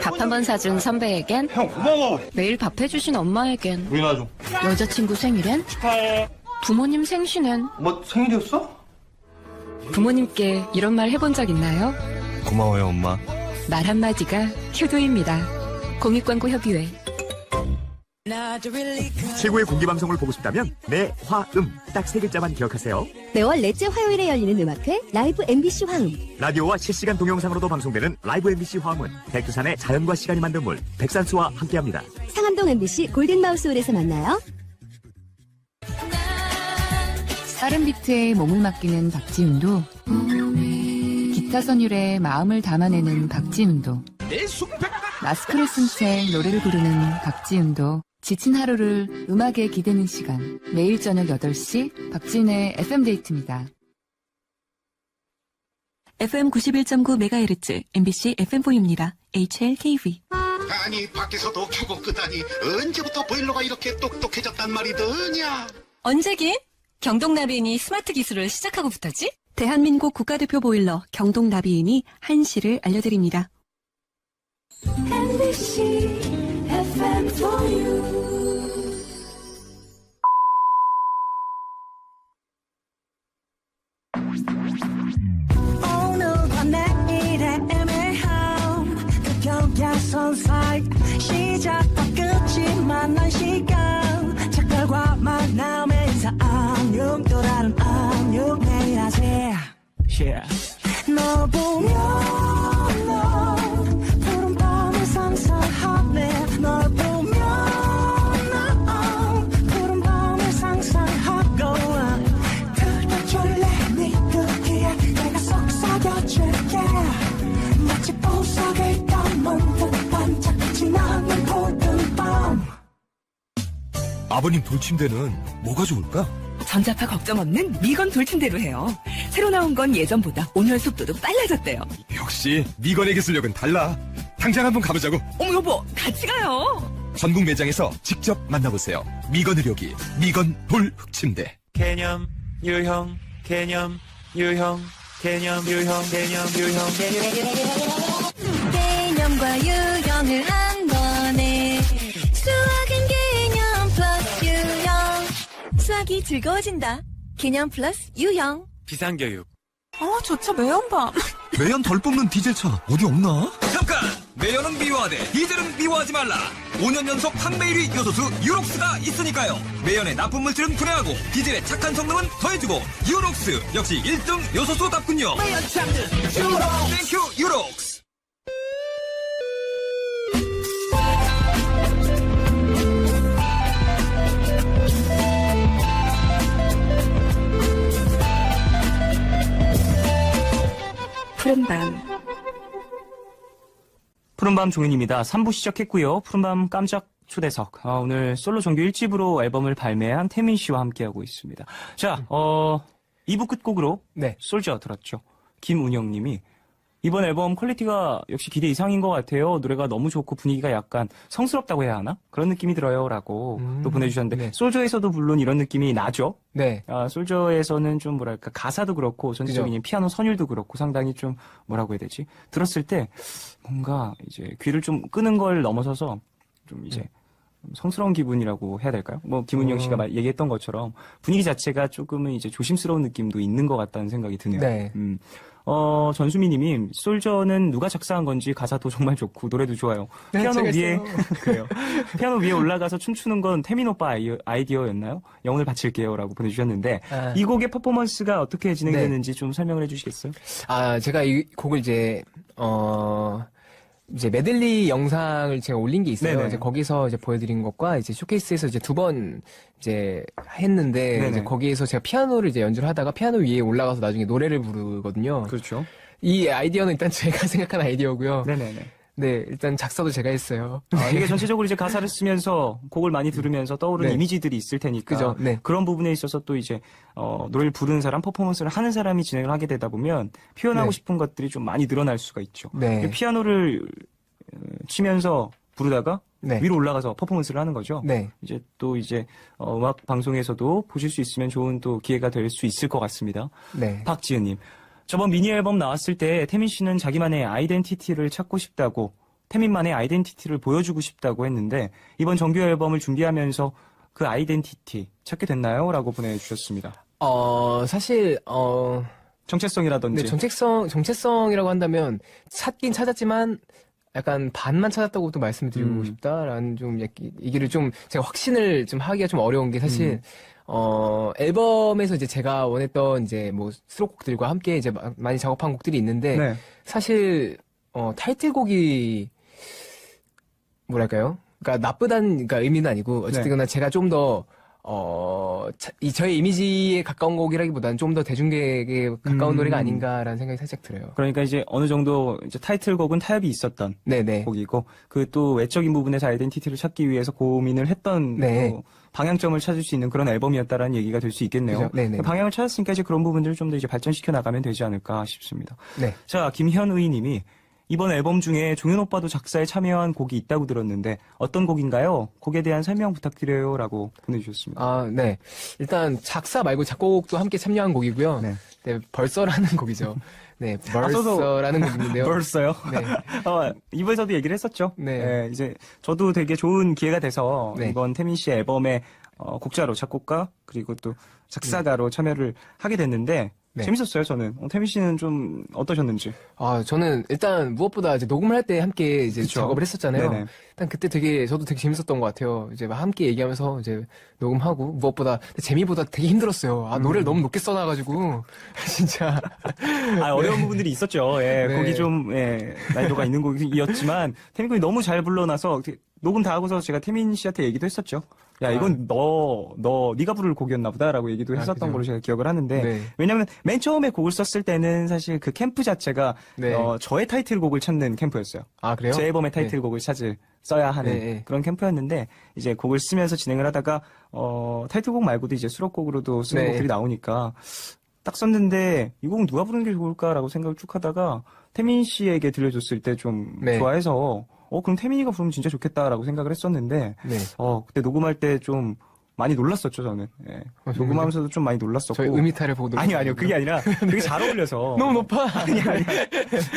밥 한 번 사준 선배에겐 형 고마워. 매일 밥 해주신 엄마에겐 우리나 좀. 여자친구 생일엔 축하해. 부모님 생신엔 뭐 생일이었어? 부모님께 이런 말 해본 적 있나요? 고마워요, 엄마. 말 한마디가 효도입니다. 공익광고협의회. 최고의 공개방송을 보고 싶다면 매화음 딱 3글자만 기억하세요. 매월 넷째 화요일에 열리는 음악회 라이브 MBC 화음. 라디오와 실시간 동영상으로도 방송되는 라이브 MBC 화음은 백두산의 자연과 시간이 만든 물 백산수와 함께합니다. 상암동 MBC 골든마우스홀에서 만나요. 빠른 비트에 몸을 맡기는 박지훈도 기타 선율에 마음을 담아내는 박지훈도 마스크를 쓴 채 노래를 부르는 박지훈도 지친 하루를 음악에 기대는 시간 매일 저녁 8시 박지훈의 FM데이트입니다. FM 91.9MHz MBC FM4입니다. HLKV. 아니 밖에서도 켜고 끄다니 언제부터 보일러가 이렇게 똑똑해졌단 말이더냐. 언제긴? 경동나비인이 스마트 기술을 시작하고부터지? 대한민국 국가대표 보일러 경동나비인이 한시를 알려드립니다. MBC FM4U 오늘과 내일의 애매함 그 경계선 사이 시작과 끝이 만난 시간 착각과 만남의 인사 안녕 또 다른 안녕 내일 하지 너 보면 너 푸른 밤을 상상하네 널 보면 나 푸른 밤을 상상하고 들떠 졸래 네 끄기에 내가 속삭여줄게 마치 보석을 감은 듯 반짝이지 않는 붉은 밤 아버님 돌침대는 뭐가 좋을까? 전자파 걱정 없는 미건 돌침대로 해요. 새로 나온 건 예전보다 온열 속도도 빨라졌대요. 역시 미건의 기술력은 달라. 당장 한번 가보자고. 어머 여보 같이 가요. 전국 매장에서 직접 만나보세요. 미건 의료기 미건 돌 흑침대. 개념 유형 개념 유형 개념 유형 개념 유형 개념과 유형을 한 번에 수학은 개념 플러스 유형 수학이 즐거워진다. 개념 플러스 유형 비상교육. 저 차 매연밤. 매연 덜 뽑는 디젤차 어디 없나? 잠깐! 매연은 미워하되 디젤은 미워하지 말라. 5년 연속 판매 1위 요소수 유록스가 있으니까요. 매연의 나쁜 물질은 분해하고 디젤의 착한 성능은 더해주고 유록스 역시 1등 요소수답군요. 매연 찾는 유록스. 땡큐 유록스. 푸른밤. 푸른밤 종윤입니다. 3부 시작했고요. 푸른밤 깜짝 초대석. 오늘 솔로 정규 1집으로 앨범을 발매한 태민 씨와 함께하고 있습니다. 자, 2부 끝곡으로 솔저 들었죠. 김운영 님이 이번 앨범 퀄리티가 역시 기대 이상인 것 같아요. 노래가 너무 좋고 분위기가 약간 성스럽다고 해야 하나? 그런 느낌이 들어요. 라고 또 보내주셨는데 솔저에서도 물론 이런 느낌이 나죠. 네. 솔저에서는 좀 뭐랄까 가사도 그렇고 전체적인 피아노 선율도 그렇고 상당히 좀 뭐라고 해야 되지? 들었을 때 뭔가 이제 귀를 좀 끄는 걸 넘어서서 좀 이제 성스러운 기분이라고 해야 될까요? 뭐 김은영 씨가 얘기했던 것처럼 분위기 자체가 조금은 이제 조심스러운 느낌도 있는 것 같다는 생각이 드네요. 네. 전수미 님이 솔저는 누가 작사한 건지 가사도 정말 좋고 노래도 좋아요. 네, 피아노 위에 그래요. 피아노 위에 올라가서 춤추는 건 태민 오빠 아이디어였나요? 영혼을 바칠게요라고 보내주셨는데 이 곡의 퍼포먼스가 어떻게 진행되는지 좀 설명을 해주시겠어요? 제가 이 곡을 이제 메들리 영상을 제가 올린 게 있어요. 네네. 이제 거기서 이제 보여드린 것과 이제 쇼케이스에서 이제 2번 이제 했는데 네네. 이제 거기에서 제가 피아노를 이제 연주를 하다가 피아노 위에 올라가서 나중에 노래를 부르거든요. 그렇죠. 이 아이디어는 일단 제가 생각한 아이디어고요. 네네네. 네, 일단 작사도 제가 했어요. 이게 전체적으로 이제 가사를 쓰면서 곡을 많이 들으면서 떠오르는 네. 이미지들이 있을 테니까. 그죠, 네. 그런 부분에 있어서 또 이제, 노래를 부르는 사람, 퍼포먼스를 하는 사람이 진행을 하게 되다 보면 표현하고 네. 싶은 것들이 좀 많이 늘어날 수가 있죠. 네. 피아노를 치면서 부르다가 네. 위로 올라가서 퍼포먼스를 하는 거죠. 네. 이제 또 이제, 음악 방송에서도 보실 수 있으면 좋은 또 기회가 될 수 있을 것 같습니다. 네. 박지은님. 저번 미니 앨범 나왔을 때 태민 씨는 자기만의 아이덴티티를 찾고 싶다고, 태민만의 아이덴티티를 보여주고 싶다고 했는데 이번 정규 앨범을 준비하면서 그 아이덴티티 찾게 됐나요? 라고 보내주셨습니다. 사실 정체성이라든지. 네, 정체성이라고 한다면 찾긴 찾았지만 약간 반만 찾았다고 또 말씀드리고 싶다라는 좀 얘기를 좀 제가 확신을 좀 하기가 좀 어려운 게 사실 앨범에서 이제 제가 원했던 이제 뭐 수록곡들과 함께 이제 많이 작업한 곡들이 있는데 네. 사실 타이틀곡이 뭐랄까요? 그러니까 나쁘다는 그러니까 의미는 아니고 어쨌든 제가 좀 더 저의 이미지에 가까운 곡이라기보다는 좀 더 대중객에 가까운 노래가 아닌가라는 생각이 살짝 들어요. 그러니까 이제 어느 정도 이제 타이틀곡은 타협이 있었던 네네. 곡이고 그 또 외적인 부분에서 아이덴티티를 찾기 위해서 고민을 했던 네. 또 방향점을 찾을 수 있는 그런 앨범이었다라는 얘기가 될 수 있겠네요. 그죠? 네네. 방향을 찾았으니까 이제 그런 부분들을 좀 더 이제 발전시켜 나가면 되지 않을까 싶습니다. 네. 자, 김현의 님이 이번 앨범 중에 종현 오빠도 작사에 참여한 곡이 있다고 들었는데 어떤 곡인가요? 곡에 대한 설명 부탁드려요. 라고 보내주셨습니다. 네. 일단 작사 말고 작곡도 함께 참여한 곡이고요. 네, 벌써라는 곡이죠. 네, 벌써라는 곡이 있는데요. 벌써요? 네. 이번에서도 얘기를 했었죠. 네. 이제 저도 되게 좋은 기회가 돼서 네. 이번 태민 씨의 앨범에 곡자로 작곡가 그리고 또 작사가로 참여를 하게 됐는데 네. 재밌었어요, 저는. 태민 씨는 좀 어떠셨는지? 저는 일단 무엇보다 이제 녹음을 할 때 함께 이제 그쵸? 작업을 했었잖아요. 네네. 일단 그때 저도 되게 재밌었던 것 같아요. 이제 막 함께 얘기하면서 이제 녹음하고 무엇보다 재미보다 되게 힘들었어요. 노래를 너무 높게 써놔가지고 진짜. 어려운 부분들이 있었죠. 예, 네. 곡이 좀 난이도가 있는 곡이었지만 태민 군이 너무 잘 불러놔서 녹음 다 하고서 제가 태민 씨한테 얘기도 했었죠. 야, 이건 네가 부를 곡이었나 보다라고 얘기도 했었던 그죠. 걸로 제가 기억을 하는데 네. 왜냐면 맨 처음에 곡을 썼을 때는 사실 그 캠프 자체가 네. 저의 타이틀곡을 찾는 캠프였어요. 아, 그래요? 제 앨범의 타이틀곡을 써야 하는 네. 그런 캠프였는데 이제 곡을 쓰면서 진행을 하다가 타이틀곡 말고도 이제 수록곡으로도 쓰는 네. 곡들이 나오니까 딱 썼는데 이 곡은 누가 부르는 게 좋을까라고 생각을 쭉 하다가 태민 씨에게 들려줬을 때 좀 네. 좋아해서 그럼 태민이가 부르면 진짜 좋겠다라고 생각을 했었는데 네. 그때 녹음할 때 좀 많이 놀랐었죠, 저는. 예. 녹음하면서도 좀 많이 놀랐었고. 저희 음이탈을 보고 아니요, 그게 아니라 되게 잘 어울려서. 너무 높아.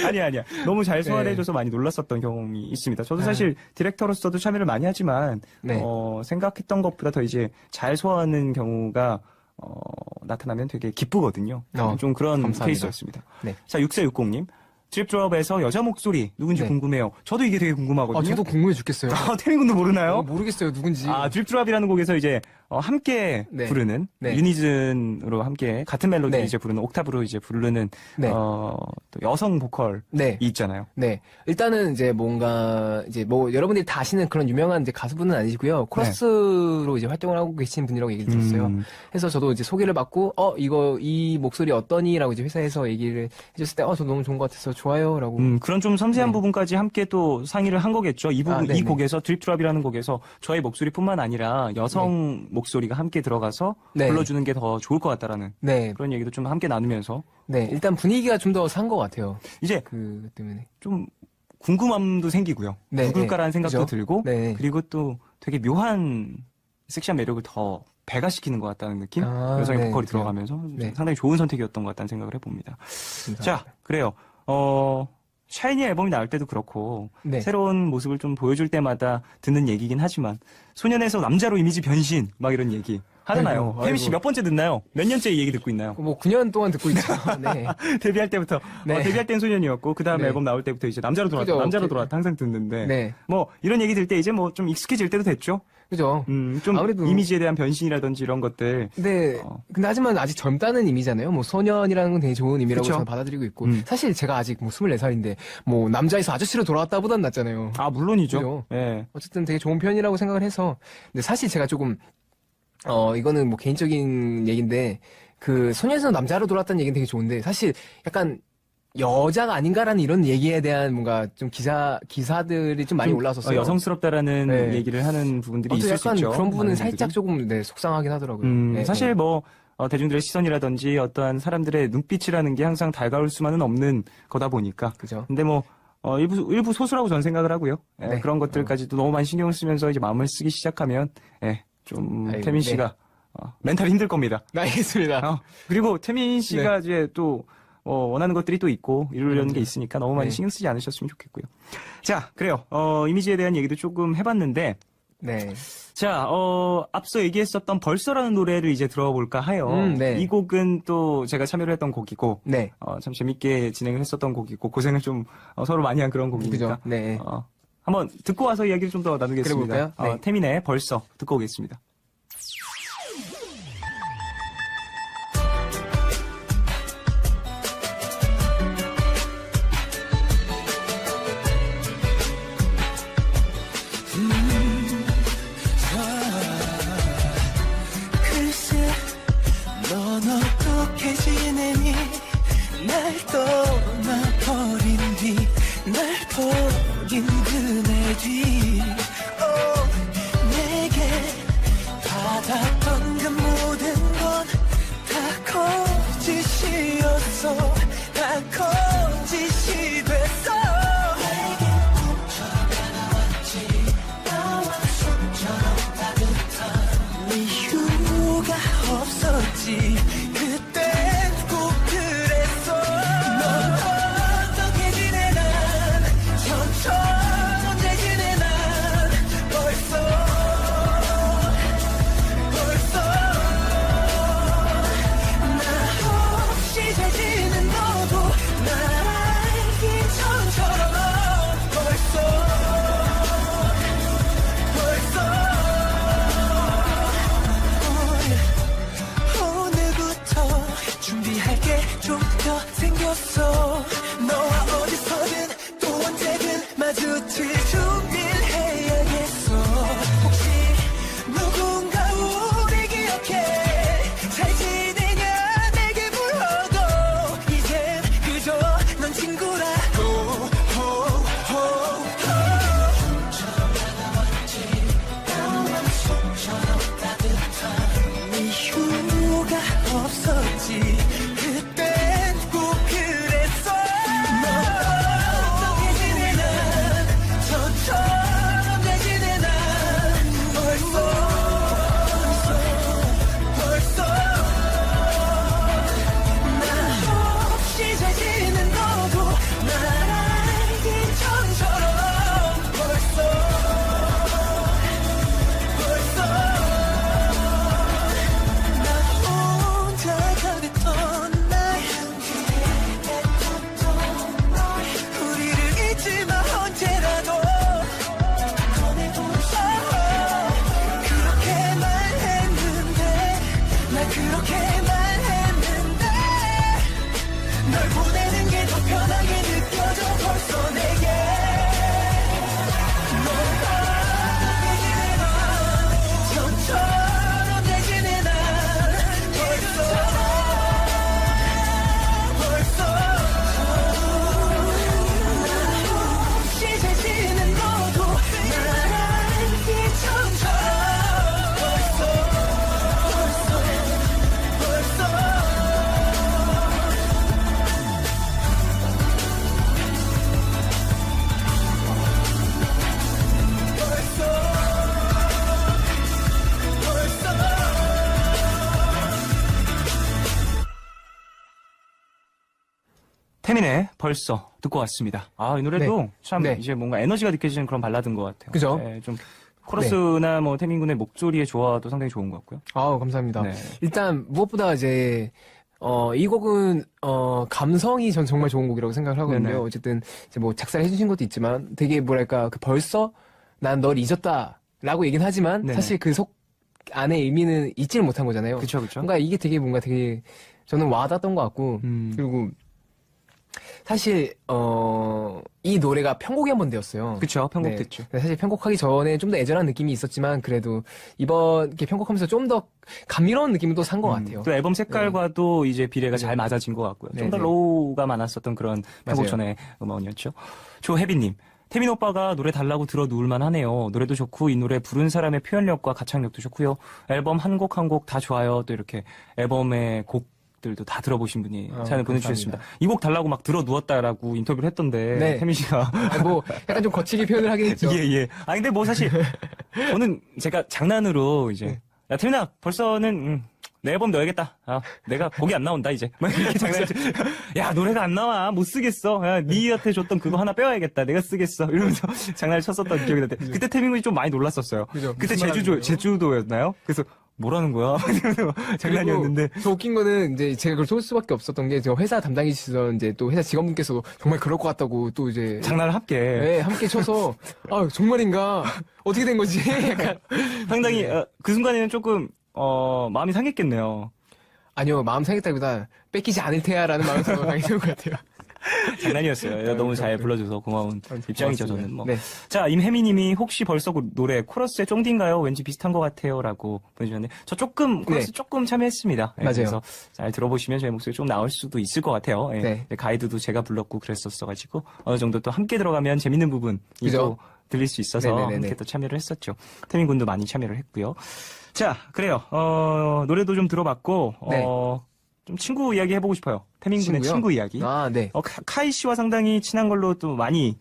아니야. 너무 잘 소화해줘서 많이 놀랐었던 경험이 있습니다. 저도 사실 디렉터로서도 참여를 많이 하지만 네. 생각했던 것보다 더 이제 잘 소화하는 경우가 나타나면 되게 기쁘거든요. 좀 그런 감사합니다. 케이스였습니다. 네. 자, 6460님. 드립드롭에서 여자 목소리 누군지 네. 궁금해요. 저도 이게 되게 궁금하거든요. 저도 궁금해 죽겠어요. 태민 군도 모르나요? 모르겠어요, 누군지. 드립드롭이라는 곡에서 이제 함께 네. 부르는 네. 유니즌으로 함께 같은 멜로디를 네. 이제 부르는 옥타브로 이제 부르는 네. 또 여성 보컬이 네. 있잖아요. 네. 일단은 이제 뭔가 이제 뭐 여러분들이 다 아시는 그런 유명한 이제 가수분은 아니시고요. 코러스로 이제 활동을 하고 계신 분이라고 얘기를 들었어요. 그래서 저도 이제 소개를 받고 이 목소리 어떠니라고 이제 회사에서 얘기를 해줬을 때 저 너무 좋은 것 같아서 좋아요라고. 그런 좀 섬세한 부분까지 함께 또 상의를 한 거겠죠. 이 부분 이 곡에서 드립드롭이라는 곡에서 저의 목소리뿐만 아니라 여성 목소리가 함께 들어가서 불러주는 게 더 좋을 것 같다라는 그런 얘기도 좀 함께 나누면서 일단 분위기가 좀 더 산 것 같아요. 이제 그 때문에 좀 궁금함도 생기고요. 누굴까라는 생각도 그죠? 들고 그리고 또 되게 묘한 섹시한 매력을 더 배가시키는 것 같다는 느낌? 여성의 보컬이 들어가면서 상당히 좋은 선택이었던 것 같다는 생각을 해봅니다. 자, 그래요. 샤이니 앨범이 나올 때도 그렇고 새로운 모습을 좀 보여줄 때마다 듣는 얘기긴 하지만 소년에서 남자로 이미지 변신 막 이런 얘기 하잖아요. 태민 씨 몇 번째 듣나요? 몇 년째 이 얘기 듣고 있나요? 뭐 9년 동안 듣고 있죠. 네. 데뷔할 때부터 데뷔할 땐 소년이었고 그 다음 앨범 나올 때부터 이제 남자로 돌아왔다. 그죠. 남자로 돌아왔다 항상 듣는데 뭐 이런 얘기 들 때 이제 뭐 좀 익숙해질 때도 됐죠. 그죠. 좀 아무래도 이미지에 대한 변신이라든지 이런 것들. 근데 하지만 아직 젊다는 의미잖아요. 뭐 소년이라는 건 되게 좋은 의미라고 그쵸? 저는 받아들이고 있고 사실 제가 아직 뭐 24살인데 뭐 남자에서 아저씨로 돌아왔다보단 낫잖아요. 물론이죠. 그죠? 예. 어쨌든 되게 좋은 편이라고 생각을 해서 근데 사실 제가 조금 이거는 뭐 개인적인 얘기인데 그 소년에서 남자로 돌아왔다는 얘기는 되게 좋은데 사실 약간 여자가 아닌가라는 이런 얘기에 대한 뭔가 좀 기사들이 좀 많이 올라왔었어요. 여성스럽다라는 네. 얘기를 하는 부분들이 있을 수 약간 있죠. 그런 부분은 많은 살짝 분들이. 조금 네, 속상하긴 하더라고요. 사실 뭐 대중들의 시선이라든지 어떠한 사람들의 눈빛이라는 게 항상 달가울 수만은 없는 거다 보니까. 그죠. 근데 뭐 일부 소수라고 저는 생각을 하고요. 예, 네. 그런 것들까지도 너무 많이 신경을 쓰면서 이제 마음을 쓰기 시작하면 좀 아이고, 태민 씨가 멘탈이 힘들 겁니다. 알겠습니다. 그리고 태민 씨가 이제 또 원하는 것들이 또 있고 이루려는 게 있으니까 너무 많이 네. 신경 쓰지 않으셨으면 좋겠고요. 자, 그래요. 이미지에 대한 얘기도 조금 해봤는데 네. 자, 앞서 얘기했었던 벌써라는 노래를 이제 들어볼까 해요. 네. 이 곡은 또 제가 참여를 했던 곡이고, 네. 참 재밌게 진행을 했었던 곡이고, 고생을 좀 서로 많이 한 그런 곡이니까. 그죠. 네. 한번 듣고 와서 이야기를 좀 더 나누겠습니다. 그래볼까요? 네. 태민의 벌써 듣고 오겠습니다. 글쎄 넌 어떻게 지내니 날 떠나버린 뒤 날 버린 그네 뒤 내게 받았던 그 모든 건 다 거짓이었어 다 거짓이 됐어 내게 훔쳐가 나왔지 나와 손처럼 따뜻한 이유가 없었지 그땐 꼭 그랬어 넌 어떻게 지내 난 전처럼 언제 지내 난 벌써 나 없이 잘 지는 너도 날 알기 전처럼 벌써 오늘부터 준비할게 좀 더 생겼어 너와 어디서든 또 언제든 마주칠 준비를 해야겠어 혹시 누군가 우리 기억해 잘 지내냐 내게 물어도 이젠 그저 넌 친구라고 손처럼 다가왔지 나와 손처럼 따뜻한 이유가 없었지 그땐 꼭 그랬어 너 어떻게 지내 난 저처럼 잘 지내 난 벌써 나 없이 잘 지는 너도 날 알기 전처럼 벌써 나 혼자 가득던 날 우리를 잊지 마 언제라도 그렇게 말했는데 나 그렇게 말했는데 널 보내는 게 더 편하게 느껴져 벌써 내게 넌 어떻게 지내 난 전처럼 잘 지내 난 나 없이 잘 지는 너도 날 알기 전처럼 태민의 벌써 듣고 왔습니다. 이 노래도 네. 참 네. 이제 뭔가 에너지가 느껴지는 그런 발라드인 것 같아요. 그죠? 네, 좀 코러스나 뭐 태민 군의 목소리의 조화도 상당히 좋은 것 같고요. 감사합니다. 네. 일단 무엇보다 이제 이 곡은 감성이 전 정말 좋은 곡이라고 생각을 하거든요. 네네. 어쨌든 이제 뭐 작사를 해주신 것도 있지만 되게 뭐랄까 그 벌써 난 널 잊었다라고 얘기는 하지만 네네. 사실 그 속 안에 의미는 잊지를 못한 거잖아요. 그쵸, 그쵸. 뭔가 이게 되게 뭔가 되게 저는 와닿았던 것 같고 그리고 사실 이 노래가 편곡이 한 번 되었어요. 그쵸, 편곡됐죠. 네. 사실 편곡하기 전에 좀 더 애절한 느낌이 있었지만 그래도 이번 이렇게 편곡하면서 좀 더 감미로운 느낌도 산 것 같아요. 또 앨범 색깔과도 이제 비례가 잘 맞아진 것 같고요. 좀 더 로우가 많았었던 그런 편곡 전의 음원이었죠. 조혜빈님. 태민 오빠가 노래 달라고 들어 누울만 하네요. 노래도 좋고 이 노래 부른 사람의 표현력과 가창력도 좋고요. 앨범 한 곡 한 곡 다 좋아요. 또 이렇게 앨범의 곡들도 다 들어보신 분이 사연을 보내주셨습니다. 이 곡 달라고 막 들어 누웠다라고 인터뷰를 했던데 네. 태민 씨가 뭐 약간 좀 거칠게 표현을 하긴 했죠. 예. 아 근데 뭐 사실 저는 제가 장난으로 이제 야 태민아 벌써는 내 앨범 넣어야겠다. 아, 내가 곡이 안 나온다 이제. 막 이렇게 장난치. 야 노래가 안 나와 못 쓰겠어. 야 니한테 줬던 그거 하나 빼와야겠다. 내가 쓰겠어. 이러면서 장난을 쳤었던 기억이 나는데 그때 태민 군이 좀 많이 놀랐었어요. 그죠. 그때 제주도였나요? 그래서 뭐라는 거야? 장난이었는데. 더 웃긴 거는 이제 제가 그걸 쏠 수밖에 없었던 게 제가 회사 담당이시던 이제 또 회사 직원분께서도 정말 그럴 것 같다고 또 이제 장난을 함께 쳐서 아 정말인가 어떻게 된 거지? 약간 상당히 그 순간에는 조금 마음이 상했겠네요. 아니요 마음 상했다기보다 뺏기지 않을 테야라는 마음이 더 상했던 것 같아요. 장난이었어요. 너무 잘 불러줘서 고마운 입장이죠, 저는. 뭐. 네. 자, 임혜미님이 혹시 벌써 그 노래 코러스의 쫑디인가요? 왠지 비슷한 것 같아요라고 보내주셨는데 저 조금 코러스 조금 참여했습니다. 네, 맞아요. 그래서 잘 들어보시면 저희 목소리 좀 나올 수도 있을 것 같아요. 예. 네. 가이드도 제가 불렀고 그랬었어가지고 어느 정도 또 함께 들어가면 재밌는 부분이 그죠? 또 들릴 수 있어서 네네네네. 함께 또 참여를 했었죠. 태민 군도 많이 참여를 했고요. 자, 그래요. 노래도 좀 들어봤고 좀 친구 이야기 해보고 싶어요. 태민 군의 친구요? 친구 이야기. 아, 네. 카이 씨와 상당히 친한 걸로 또 많이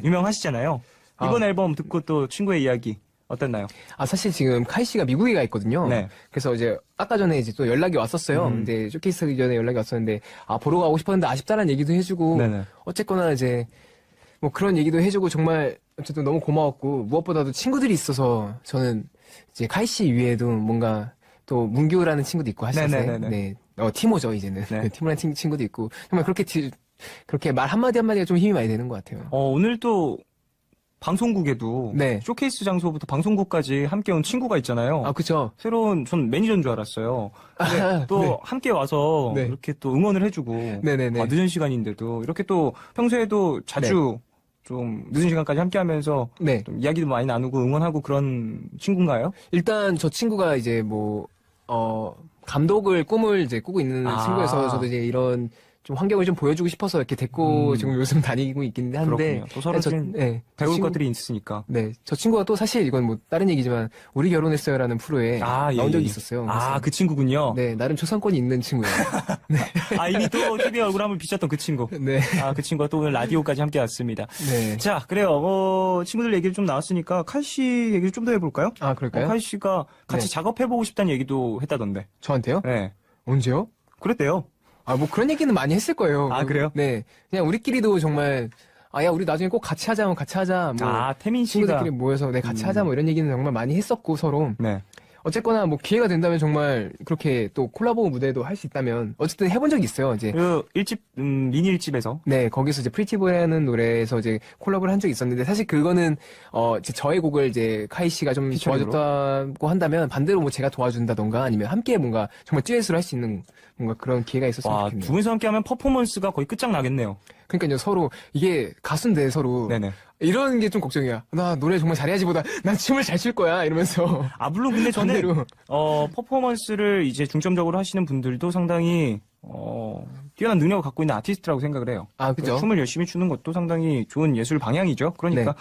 유명하시잖아요. 이번 앨범 듣고 또 친구의 이야기 어땠나요? 아, 사실 지금 카이 씨가 미국에 가 있거든요. 네. 그래서 이제 아까 전에 이제 또 연락이 왔었어요. 근데 쇼케이스 하기 전에 연락이 왔었는데 보러 가고 싶었는데 아쉽다는 얘기도 해주고 어쨌거나 이제 뭐 그런 얘기도 해주고 정말 어쨌든 너무 고마웠고 무엇보다도 친구들이 있어서 저는 이제 카이 씨 위에도 뭔가 또 문규라는 친구도 있고 하셨어요. 네. 티모죠, 이제는. 네. 티모라는 친구도 있고. 정말 그렇게 말 한마디가 좀 힘이 많이 되는 것 같아요. 오늘 또 방송국에도 쇼케이스 장소부터 방송국까지 함께 온 친구가 있잖아요. 아, 그쵸. 새로운, 전 매니저인 줄 알았어요. 근데 또 함께 와서 이렇게 또 응원을 해주고. 늦은 시간인데도 이렇게 또 평소에도 자주 좀 늦은 시간까지 함께 하면서 좀 이야기도 많이 나누고 응원하고 그런 친구인가요? 일단 저 친구가 이제 감독을 꿈을 이제 꾸고 있는 친구여서 저도 이제 이런 좀 환경을 좀 보여주고 싶어서 이렇게 데리고 지금 요즘 다니고 있긴 한데. 그렇군요. 또 서로 배울 것들이 있으니까. 네. 저 친구가 또 사실 이건 뭐 다른 얘기지만 우리 결혼했어요라는 프로에 나온 적이 있었어요. 그 친구군요. 네. 나름 초상권이 있는 친구예요. 이미 또 TV에 얼굴 한번 비쳤던 그 친구. 네. 그 친구가 또 오늘 라디오까지 함께 왔습니다. 네. 자, 그래요. 친구들 얘기를 좀 나왔으니까 칼 씨 얘기를 좀 더 해볼까요? 아, 그럴까요? 칼 씨가 같이 작업해보고 싶다는 얘기도 했다던데. 저한테요? 네. 언제요? 그랬대요. 뭐 그런 얘기는 많이 했을 거예요. 그래요? 네. 그냥 우리끼리도 정말, 야, 우리 나중에 꼭 같이 하자, 같이 하자. 태민 씨가. 친구들끼리 모여서, 같이 하자, 이런 얘기는 정말 많이 했었고, 서로. 네. 어쨌거나, 기회가 된다면 정말, 그렇게 또 콜라보 무대도 할 수 있다면, 어쨌든 해본 적이 있어요, 이제. 미니 1집에서. 네, 거기서 이제 프리티보이라는 노래에서 이제 콜라보를 한 적이 있었는데, 사실 그거는, 이제 저의 곡을 이제 카이 씨가 좀 도와줬다고 한다면, 반대로 제가 도와준다던가, 아니면 함께 뭔가, 정말 듀엣으로 할 수 있는, 뭔가 그런 기회가 있었으면 좋겠네요. 두 분이서 함께 하면 퍼포먼스가 거의 끝장나겠네요. 그러니까요, 서로, 이게 가수인데 서로. 네네. 이런 게 좀 걱정이야. 나 노래 정말 잘해야지보다 난 춤을 잘 출 거야 이러면서. 물론 근데 저는 퍼포먼스를 이제 중점적으로 하시는 분들도 상당히 뛰어난 능력을 갖고 있는 아티스트라고 생각을 해요. 그죠. 춤을 열심히 추는 것도 상당히 좋은 예술 방향이죠. 그러니까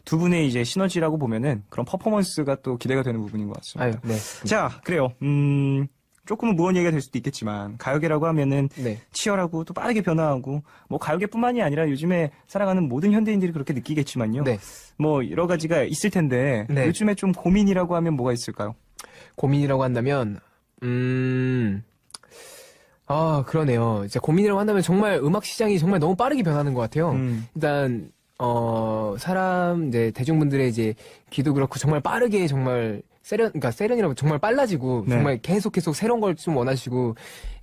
두 분의 이제 시너지라고 보면은 그런 퍼포먼스가 또 기대가 되는 부분인 것 같습니다. 자, 그래요. 조금은 무언 얘기가 될 수도 있겠지만 가요계라고 하면은 치열하고 또 빠르게 변화하고 가요계뿐만이 아니라 요즘에 살아가는 모든 현대인들이 그렇게 느끼겠지만요. 여러 가지가 있을 텐데 요즘에 좀 고민이라고 하면 뭐가 있을까요? 고민이라고 한다면 그러네요. 이제 고민이라고 한다면 정말 음악 시장이 정말 너무 빠르게 변하는 것 같아요. 일단 이제 대중분들의 이제 귀도 그렇고 정말 빠르게 정말 세련이라고 정말 빨라지고 정말 계속 새로운 걸 좀 원하시고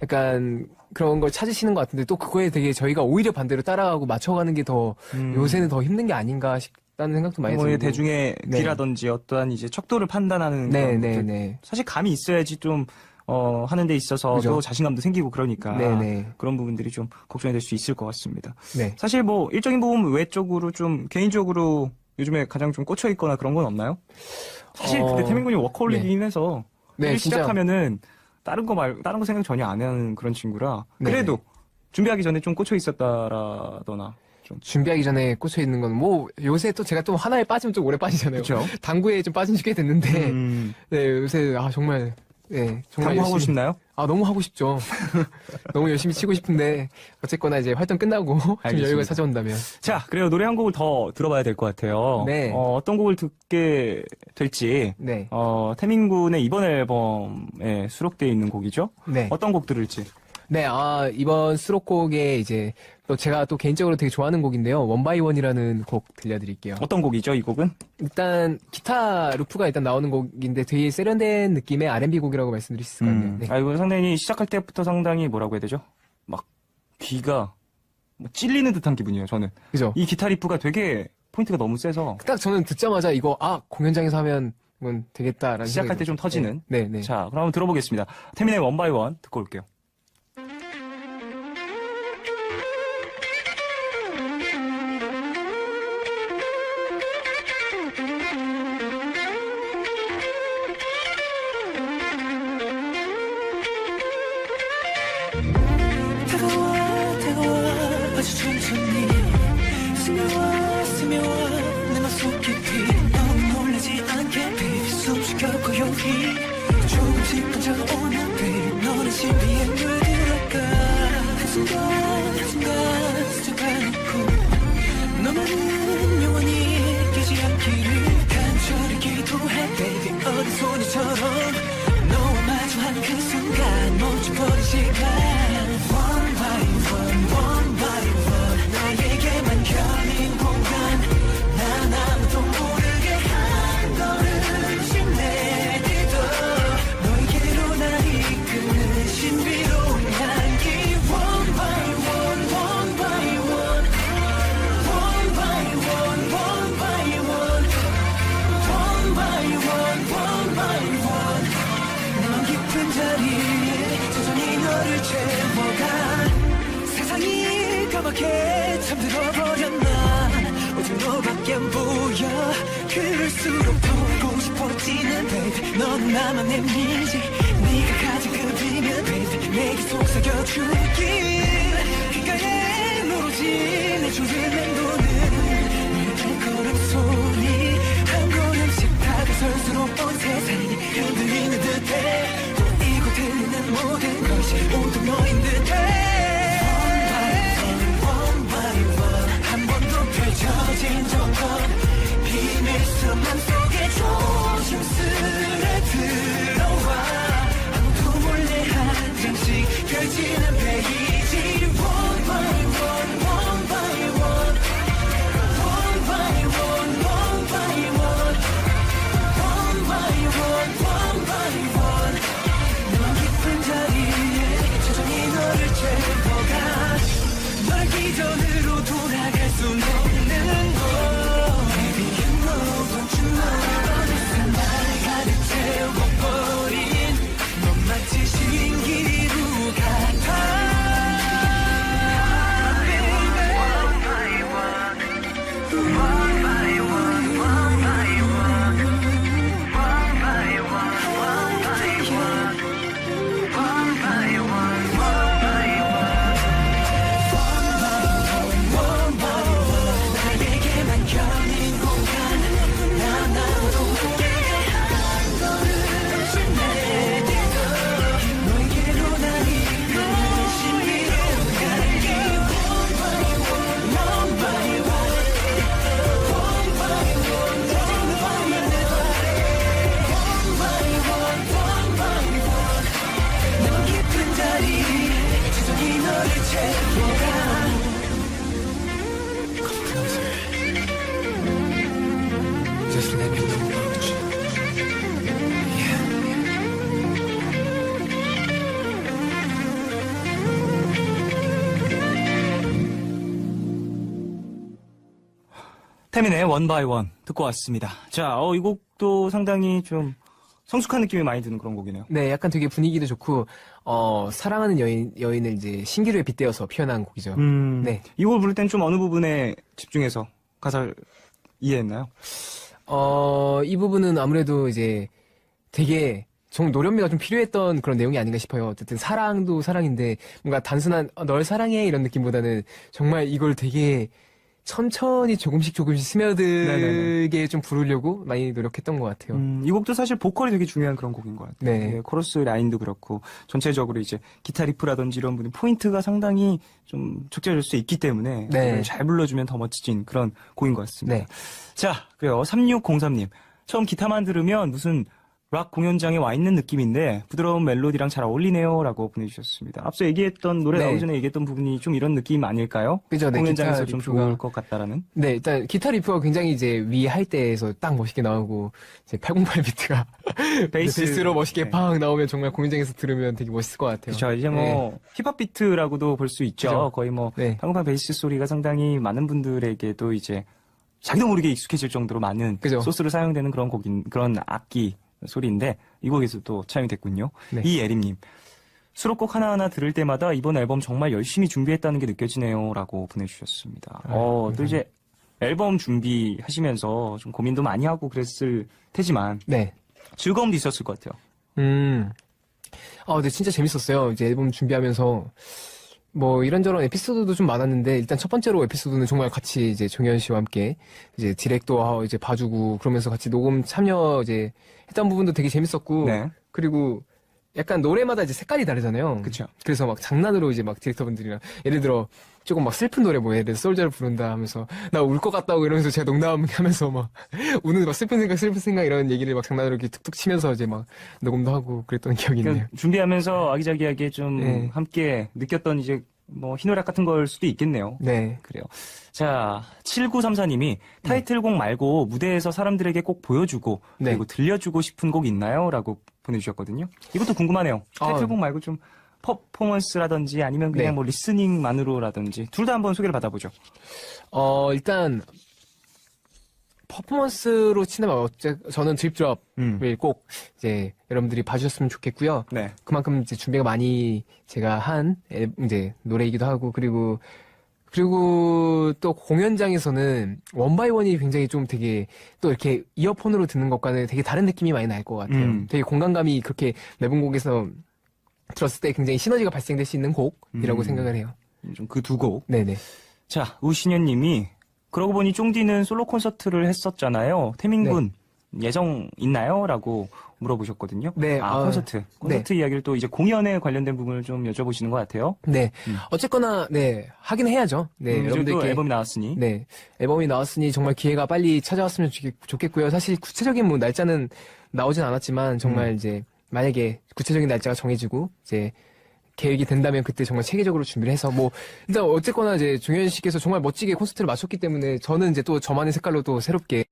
약간 그런 걸 찾으시는 것 같은데 또 그거에 되게 저희가 오히려 반대로 따라가고 맞춰가는 게 더 요새는 더 힘든 게 아닌가 싶다는 생각도 많이 들고. 대중의 귀라든지 어떠한 이제 척도를 판단하는 그런 것들. 사실 감이 있어야지 좀 하는 데 있어서도 그죠. 자신감도 생기고 그러니까 네네. 그런 부분들이 좀 걱정이 될 수 있을 것 같습니다. 네. 사실 뭐 일적인 부분 외적으로 좀 개인적으로 요즘에 가장 좀 꽂혀 있거나 그런 건 없나요? 사실 근데 태민군이 워커홀릭이긴 해서 네, 일 진짜. 시작하면은 다른 거 생각 전혀 안 하는 그런 친구라 그래도 준비하기 전에 좀 꽂혀 있었다라거나 좀. 준비하기 전에 꽂혀 있는 건 뭐 요새 또 제가 또 하나에 빠지면 좀 오래 빠지잖아요. 그쵸. 당구에 좀 빠진 지 꽤 됐는데 네 요새 정말 정말 당구 하고 싶나요? 너무 하고 싶죠. 너무 열심히 치고 싶은데 어쨌거나 이제 활동 끝나고 좀 알겠습니다. 여유가 찾아온다면. 자, 그래요. 노래 한 곡을 더 들어봐야 될 것 같아요. 네. 어떤 곡을 듣게 될지. 네. 태민군의 이번 앨범에 수록되어 있는 곡이죠? 네. 어떤 곡 들을지. 네, 이번 수록곡에 이제 또 제가 또 개인적으로 되게 좋아하는 곡인데요. 원바이원이라는 곡 들려드릴게요. 어떤 곡이죠, 이 곡은? 일단 기타 루프가 일단 나오는 곡인데 되게 세련된 느낌의 R&B 곡이라고 말씀드릴 수 있을 것 같네요. 네. 이거 상당히 시작할 때부터 상당히 뭐라고 해야 되죠? 막 귀가 뭐 찔리는 듯한 기분이에요, 저는. 그죠? 이 기타 리프가 되게 포인트가 너무 세서 딱 저는 듣자마자 이거 공연장에서 하면 이건 되겠다라는 시작할 때 좀 터지는. 네. 자, 그럼 한번 들어보겠습니다. 태민의 원바이원 듣고 올게요. 다가와 아주 천천히 스며와 내 맘속 깊이 너무 놀라지 않게 baby 숨쉬어 고요히 조금씩 번져오는 baby 너는 신비에 물들어가 한순간 스쳐가놓고 너만은 영원히 깨지 않기를 간절히 기도해 baby 어린 소녀처럼 너와 마주한 그 순간 멈춰버린 시간 One by one 나에게만 겨닌 공간 난 아무도 모르게 한 걸음씩 내딛어 너에게로 날 이끄는 신비로운 향기 One by one One by one One by one One by one One by one One by one 넌 깊은 자리에 천천히 너를 채워가 세상이 까맣게 잠들어버렸나 오직 너밖에 안 보여 그럴수록 더 보고 싶어지는 baby 넌 나만의 미지 네가 가진 그 비밀 baby 내게 속삭여주길 귓가에 오로지 내 조를 맴도는 네 발걸음 소리 한 걸음씩 다가설수록 온 세상이 흔들리는 듯해 또 이곳 들리는 모든 것이 온통 너인 듯해 한 번도 펼쳐진 적 없는 비밀스러운 맘속에 조심스레 들어와 아무도 몰래 한 장씩 펼치는 페이지 One by one, one by one One by one, one by one One by one, one by one 넌 깊은 자리에 천천히 너를 채워가 널 기존으로 돌아갈 순 없는 걸 Baby you know don't you know 어느새 날 가득 채워버린 넌 마치 신기루 같아 나에게만 겨닌 공간 난 아무도 모르게 한 걸음씩 내딛어 너에게로 날 이끄는 신비로운 향기 One by one, one by one One by one, one by one One by one 넌 깊은 자리에 천천히 너를 채워가 Just let me know about you. 태민의 원 바이 원 듣고 왔습니다. 자, 이 곡도 상당히 좀 성숙한 느낌이 많이 드는 그런 곡이네요. 네, 약간 되게 분위기도 좋고, 사랑하는 여인을 이제 신기루에 빗대어서 표현한 곡이죠. 네. 이 곡을 부를 땐 좀 어느 부분에 집중해서 가사를 이해했나요? 이 부분은 아무래도 이제 되게 정말 노련미가 좀 필요했던 그런 내용이 아닌가 싶어요. 어쨌든 사랑도 사랑인데 뭔가 단순한 널 사랑해 이런 느낌보다는 정말 이걸 되게 천천히 조금씩 스며들게 좀 부르려고 많이 노력했던 것 같아요. 이 곡도 사실 보컬이 되게 중요한 그런 곡인 것 같아요. 네. 코러스 라인도 그렇고 전체적으로 이제 기타 리프라든지 이런 부분 포인트가 상당히 좀 적절할 수 있기 때문에 네. 잘 불러주면 더 멋진 그런 곡인 것 같습니다. 네. 자, 그래요. 3603님. 처음 기타만 들으면 무슨 락 공연장에 와 있는 느낌인데 부드러운 멜로디랑 잘 어울리네요 라고 보내주셨습니다. 앞서 얘기했던 노래 네. 나오기 전에 얘기했던 부분이 좀 이런 느낌 아닐까요? 그죠, 네, 공연장에서 기타 좀 리프가. 좋을 것 같다라는. 네, 일단 기타 리프가 굉장히 이제 위 할 때에서 딱 멋있게 나오고 이제 808 비트가 베이스로 멋있게 네. 팍 나오면 정말 공연장에서 들으면 되게 멋있을 것 같아요. 그렇죠. 이제 뭐 힙합 비트라고도 볼 수 있죠. 그죠. 거의 뭐 네. 808 베이스 소리가 상당히 많은 분들에게도 이제 자기도 모르게 익숙해질 정도로 많은 그죠. 소스로 사용되는 그런 악기 소리인데 이 곡에서 또 차용이 됐군요. 네. 이예림님. 수록곡 하나하나 들을 때마다 이번 앨범 정말 열심히 준비했다는 게 느껴지네요 라고 보내주셨습니다. 또 이제 앨범 준비하시면서 좀 고민도 많이 하고 그랬을 테지만 네. 즐거움도 있었을 것 같아요. 네, 진짜 재밌었어요. 이제 앨범 준비하면서 뭐 이런저런 에피소드도 좀 많았는데 일단 첫 번째로 에피소드는 정말 같이 이제 종현 씨와 함께 이제 디렉도 이제 봐주고 그러면서 같이 녹음 참여 이제 했던 부분도 되게 재밌었고 네. 그리고 약간 노래마다 이제 색깔이 다르잖아요. 그쵸. 그래서 막 장난으로 이제 막 디렉터분들이랑 예를 들어 조금 막 슬픈 노래 뭐 예를 들어 솔저를 부른다 하면서 나 울 것 같다고 이러면서 제가 농담하면서 막 우는 막 슬픈 생각 이런 얘기를 막 장난으로 이렇게 툭툭 치면서 이제 막 녹음도 하고 그랬던 기억이 있네요. 그러니까 준비하면서 아기자기하게 좀 네. 함께 느꼈던 이제 뭐 희노애락 같은 걸 수도 있겠네요. 네. 그래요. 자, 7934님이 타이틀곡 말고 무대에서 사람들에게 꼭 보여주고 네. 그리고 들려주고 싶은 곡 있나요? 라고 보내주셨거든요. 이것도 궁금하네요. 타이틀곡 말고 좀 퍼포먼스라든지 아니면 그냥 네. 뭐 리스닝만으로라든지 둘 다 한번 소개를 받아보죠. 일단 퍼포먼스로 치면 저는 드립드롭을 꼭 이제 여러분들이 봐주셨으면 좋겠고요. 네. 그만큼 이제 준비가 많이 제가 한 이제 노래이기도 하고 그리고 또 공연장에서는 원바이원이 굉장히 좀 되게 또 이렇게 이어폰으로 듣는 것과는 되게 다른 느낌이 많이 날 것 같아요. 되게 공간감이 그렇게 넓은 곡에서 들었을 때 굉장히 시너지가 발생될 수 있는 곡이라고 생각을 해요. 좀 그 두 곡. 네네. 자, 우신현님이 그러고 보니 쫑디는 솔로 콘서트를 했었잖아요. 태민군 예정 있나요? 라고 물어보셨거든요. 네. 콘서트 이야기를 또 이제 공연에 관련된 부분을 좀 여쭤보시는 것 같아요. 네. 어쨌거나 네 하긴 해야죠. 네. 이제 또 여러분들께 앨범이 나왔으니. 네. 앨범이 나왔으니 정말 기회가 빨리 찾아왔으면 좋겠고요. 사실 구체적인 뭐 날짜는 나오진 않았지만 정말 이제 만약에 구체적인 날짜가 정해지고 이제 계획이 된다면 그때 정말 체계적으로 준비를 해서 뭐 일단 어쨌거나 이제 종현 씨께서 정말 멋지게 콘서트를 마쳤기 때문에 저는 이제 또 저만의 색깔로 또 새롭게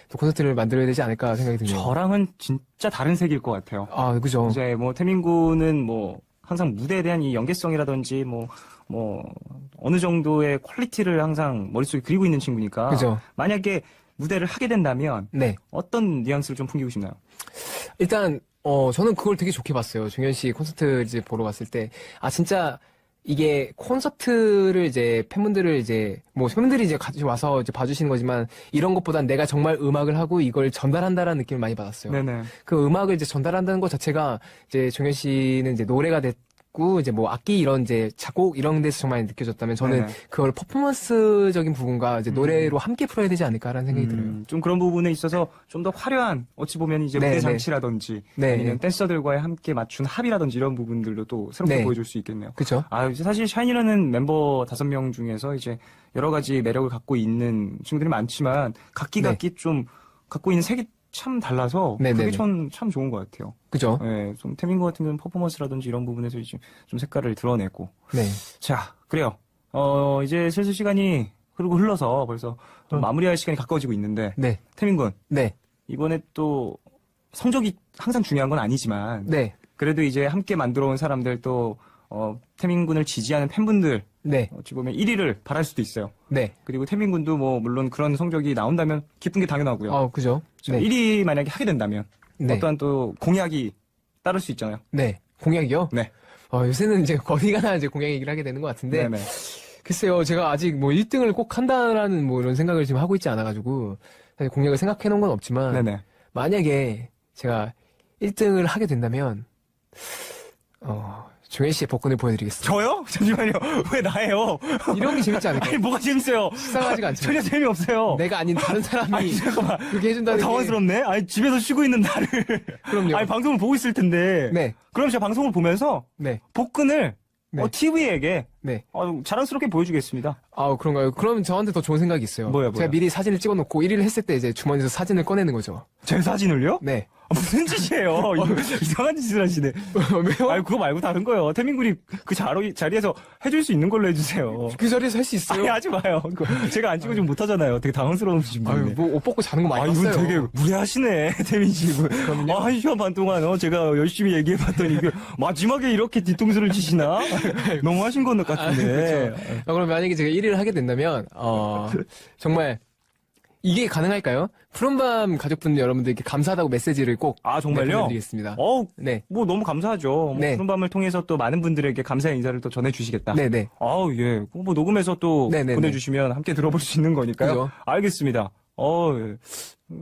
또 콘서트를 만들어야 되지 않을까 생각이 드네요. 저랑은 진짜 다른 색일 것 같아요. 그죠. 이제 뭐 태민군은 뭐 항상 무대에 대한 이 연계성이라든지 뭐 어느 정도의 퀄리티를 항상 머릿속에 그리고 있는 친구니까. 그죠. 만약에 무대를 하게 된다면 네. 어떤 뉘앙스를 좀 풍기고 싶나요? 일단 저는 그걸 되게 좋게 봤어요. 종현 씨 콘서트 이제 보러 갔을 때 진짜 이게 콘서트를 이제 팬분들을 이제 뭐 팬분들이 이제 같이 와서 이제 봐주시는 거지만 이런 것보단 내가 정말 음악을 하고 이걸 전달한다라는 느낌을 많이 받았어요. 네네. 그 음악을 이제 전달한다는 것 자체가 이제 종현 씨는 이제 노래가 됐고 이제 뭐 악기 이런 이제 작곡 이런 데서 정말 느껴졌다면 저는 네네. 그걸 퍼포먼스적인 부분과 이제 노래로 함께 풀어야 되지 않을까라는 생각이 들어요. 좀 그런 부분에 있어서 좀 더 화려한 어찌 보면 이제 네, 무대 네. 장치라든지 네, 아니면 네. 댄서들과의 함께 맞춘 합이라든지 이런 부분들로 또 새롭게 네. 보여줄 수 있겠네요. 그렇죠. 이제 사실 샤이니라는 멤버 5명 중에서 이제 여러 가지 매력을 갖고 있는 친구들이 많지만 각기 좀 갖고 있는 색이 참 달라서 네, 그게 네, 참 좋은 것 같아요. 그죠. 네, 좀 태민고 같은 경우는 퍼포먼스라든지 이런 부분에서 이제 좀 색깔을 드러내고. 네. 자, 그래요. 이제 슬슬 시간이 흘러서 벌써 좀 마무리할 시간이 가까워지고 있는데. 네. 태민군. 네. 이번에 또 성적이 항상 중요한 건 아니지만. 네. 그래도 이제 함께 만들어 온 사람들 또 태민군을 지지하는 팬분들. 네. 어찌 보면 1위를 바랄 수도 있어요. 네. 그리고 태민군도 뭐 물론 그런 성적이 나온다면 기쁜 게 당연하고요. 그죠. 네. 1위 만약에 하게 된다면 네. 어떠한 또 공약이 따를 수 있잖아요. 네. 공약이요? 네. 요새는 이제 어디 가나 이제 공약 얘기를 하게 되는 것 같은데. 네네. 글쎄요, 제가 아직 뭐 1등을 꼭 한다라는 뭐 이런 생각을 지금 하고 있지 않아가지고, 사실 공약을 생각해 놓은 건 없지만, 네네. 만약에 제가 1등을 하게 된다면, 종현 씨의 복근을 보여드리겠습니다. 저요? 잠시만요. 왜 나예요? 이런 게 재밌지 않을까요? 아니, 뭐가 재밌어요? 식상하지가 않죠. 전혀 재미없어요. 내가 아닌 다른 사람이 아니, 잠깐만. 그렇게 해준다는 게. 당황스럽네. 아니, 집에서 쉬고 있는 나를. 그럼요. 아니, 방송을 보고 있을 텐데. 네. 그럼 제가 방송을 보면서. 네. 복근을. 네. TV에게. 네. 자랑스럽게 보여주겠습니다. 그런가요? 그럼 저한테 더 좋은 생각이 있어요. 뭐요? 제가 미리 사진을 찍어놓고 1위를 했을 때 이제 주머니에서 사진을 꺼내는 거죠. 제 사진을요? 네. 무슨 짓이에요? 이상한 짓을 하시네. 왜요? 아니, 그거 말고 다른 거요. 태민군이 그 자리에서 해줄 수 있는 걸로 해주세요. 그 자리에서 할 수 있어요? 아니, 하지 마요. 제가 안 찍어주면 못하잖아요. 되게 당황스러우신 분인데. 뭐, 옷 벗고 자는 거 많이 이분 봤어요. 되게 무례하시네, 태민 씨. 그럼요. 1시간 반 동안, 제가 열심히 얘기해봤더니, 마지막에 이렇게 뒤통수를 치시나? 너무 하신 것 같은데. 그렇죠. 그럼 만약에 제가 1위를 하게 된다면, 정말, 이게 가능할까요? 푸른밤 가족분 여러분들께 감사하다고 메시지를 꼭. 정말요? 보내드리겠습니다. 네. 뭐 너무 감사하죠. 네. 푸른밤을 통해서 또 많은 분들에게 감사의 인사를 또 전해주시겠다. 네네. 예. 뭐 녹음해서 또 네네네. 보내주시면 함께 들어볼 수 있는 거니까요. 그죠. 알겠습니다. 예.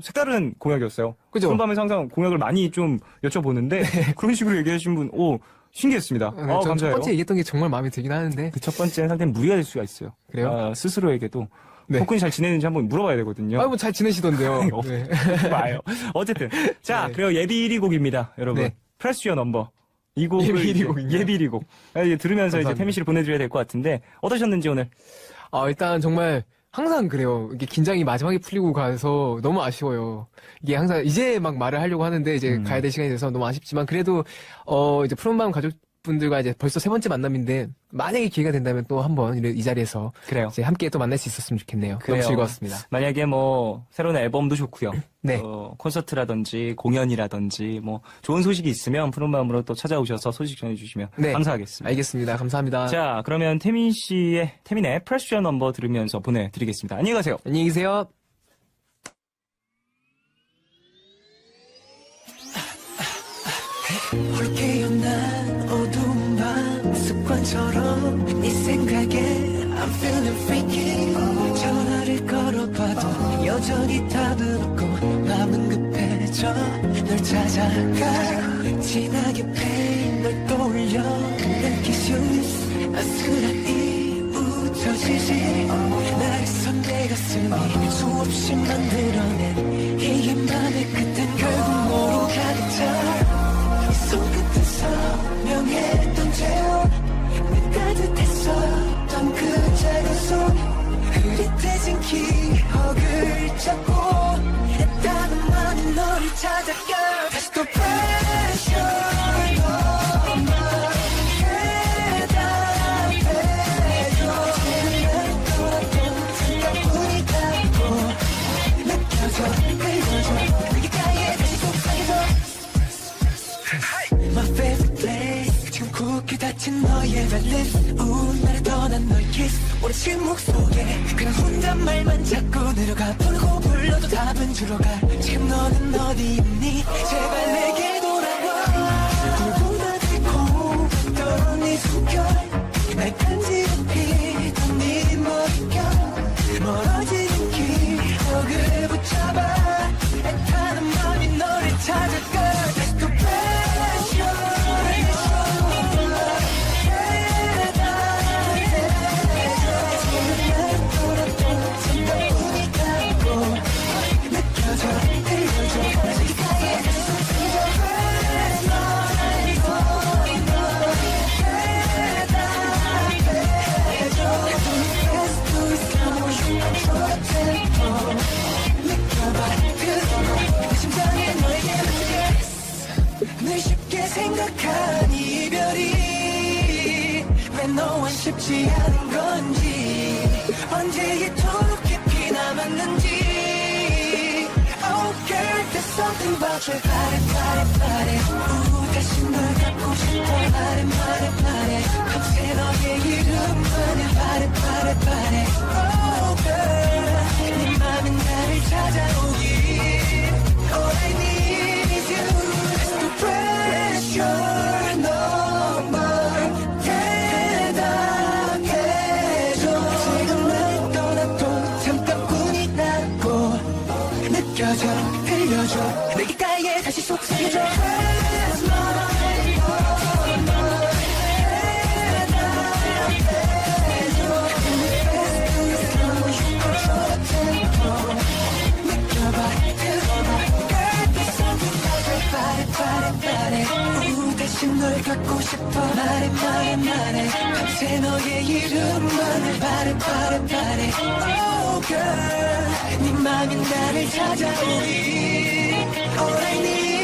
색다른 공약이었어요. 그죠. 푸른밤에서 항상 공약을 많이 좀 여쭤보는데, 그런 식으로 얘기하신 분, 신기했습니다. 감사해요. 첫 번째 얘기했던 게 정말 마음에 들긴 하는데. 그 첫 번째 상태는 무리가 될 수가 있어요. 그래요? 스스로에게도. 네. 복근이 잘 지내는지 한번 물어봐야 되거든요. 뭐 잘 지내시던데요. 네. 봐요. 어쨌든. 자, 네. 그리고 예비 1위 곡입니다, 여러분. 네. Press Your Number. 이 곡을. 예비 1위 곡이요? 예비 1위 곡. 이제 들으면서 감사합니다. 이제 태민 씨를 보내드려야 될 것 같은데, 어떠셨는지 오늘? 일단 정말 항상 그래요. 이게 긴장이 마지막에 풀리고 가서 너무 아쉬워요. 이게 항상 이제 막 말을 하려고 하는데 이제 가야 될 시간이 돼서 너무 아쉽지만 그래도 이제 푸른밤 가족분들과 이제 벌써 3번째 만남인데 만약에 기회가 된다면 또 한번 이 자리에서 그래요. 이제 함께 또 만날 수 있었으면 좋겠네요. 그래요. 너무 즐거웠습니다. 만약에 새로운 앨범도 좋고요. 네. 콘서트라든지 공연이라든지 좋은 소식이 있으면 푸른밤으로 또 찾아오셔서 소식 전해주시면 네. 감사하겠습니다. 알겠습니다. 감사합니다. 자, 그러면 태민의 Press Your Number 들으면서 보내드리겠습니다. 안녕히 가세요. 안녕히 계세요. 홀게 연난 어두운 밤 습관처럼 네 생각에 I'm feeling freaky 전화를 걸어봐도 여전히 답은 없고 마음은 급해져 널 찾아가 진하게 pain 널 떠올려 난 kiss your lips 아스라이 웃어지지 나를 선 내 가슴이 수없이 만들어낸 이 맘의 끝엔 결국 너로 가득 차 손끝에서 명했던 채워 내 따뜻했었던 그 작은 손 흐릿해진 기억을 잡고 했다는 마음이 너를 찾아가 다시 또 pressure 대답해줘 지금 날 돌아본 생각뿐이 닿고 느껴져 흘려져 내게 가에 다시 속삭여줘 My favorite place 지금 굳게 닫힌 너의 벨리 나를 떠난 너의 kiss 오랜 침묵 속에 그냥 혼잣말만 자꾸 내려가 부르고 불러도 답은 줄어가 지금 너는 어디 있니 제발 내게 돌아와 누구보다 달콤했던 네 숨결 날 간지럽히던 네 머릿결 멀어지는 기억을 붙잡아 애타는 마음이 너를 찾아가 다시 또 늘 쉽게 생각한 이별이 왜 너와 쉽지 않은 건지 언제 이토록 깊이 남았는지 Oh girl there's something about your body 다시 널 갖고 싶어 말해 밤새 너의 이름만 해 Oh girl 네 맘은 나를 찾아오길 All I need is you 들려줘 내 귓가에 다시 속삭여줘 다시 널 갖고 싶어 말해 밤새 너의 이름만을 바래 Oh girl 네 맘이 나를 찾아오니 All I need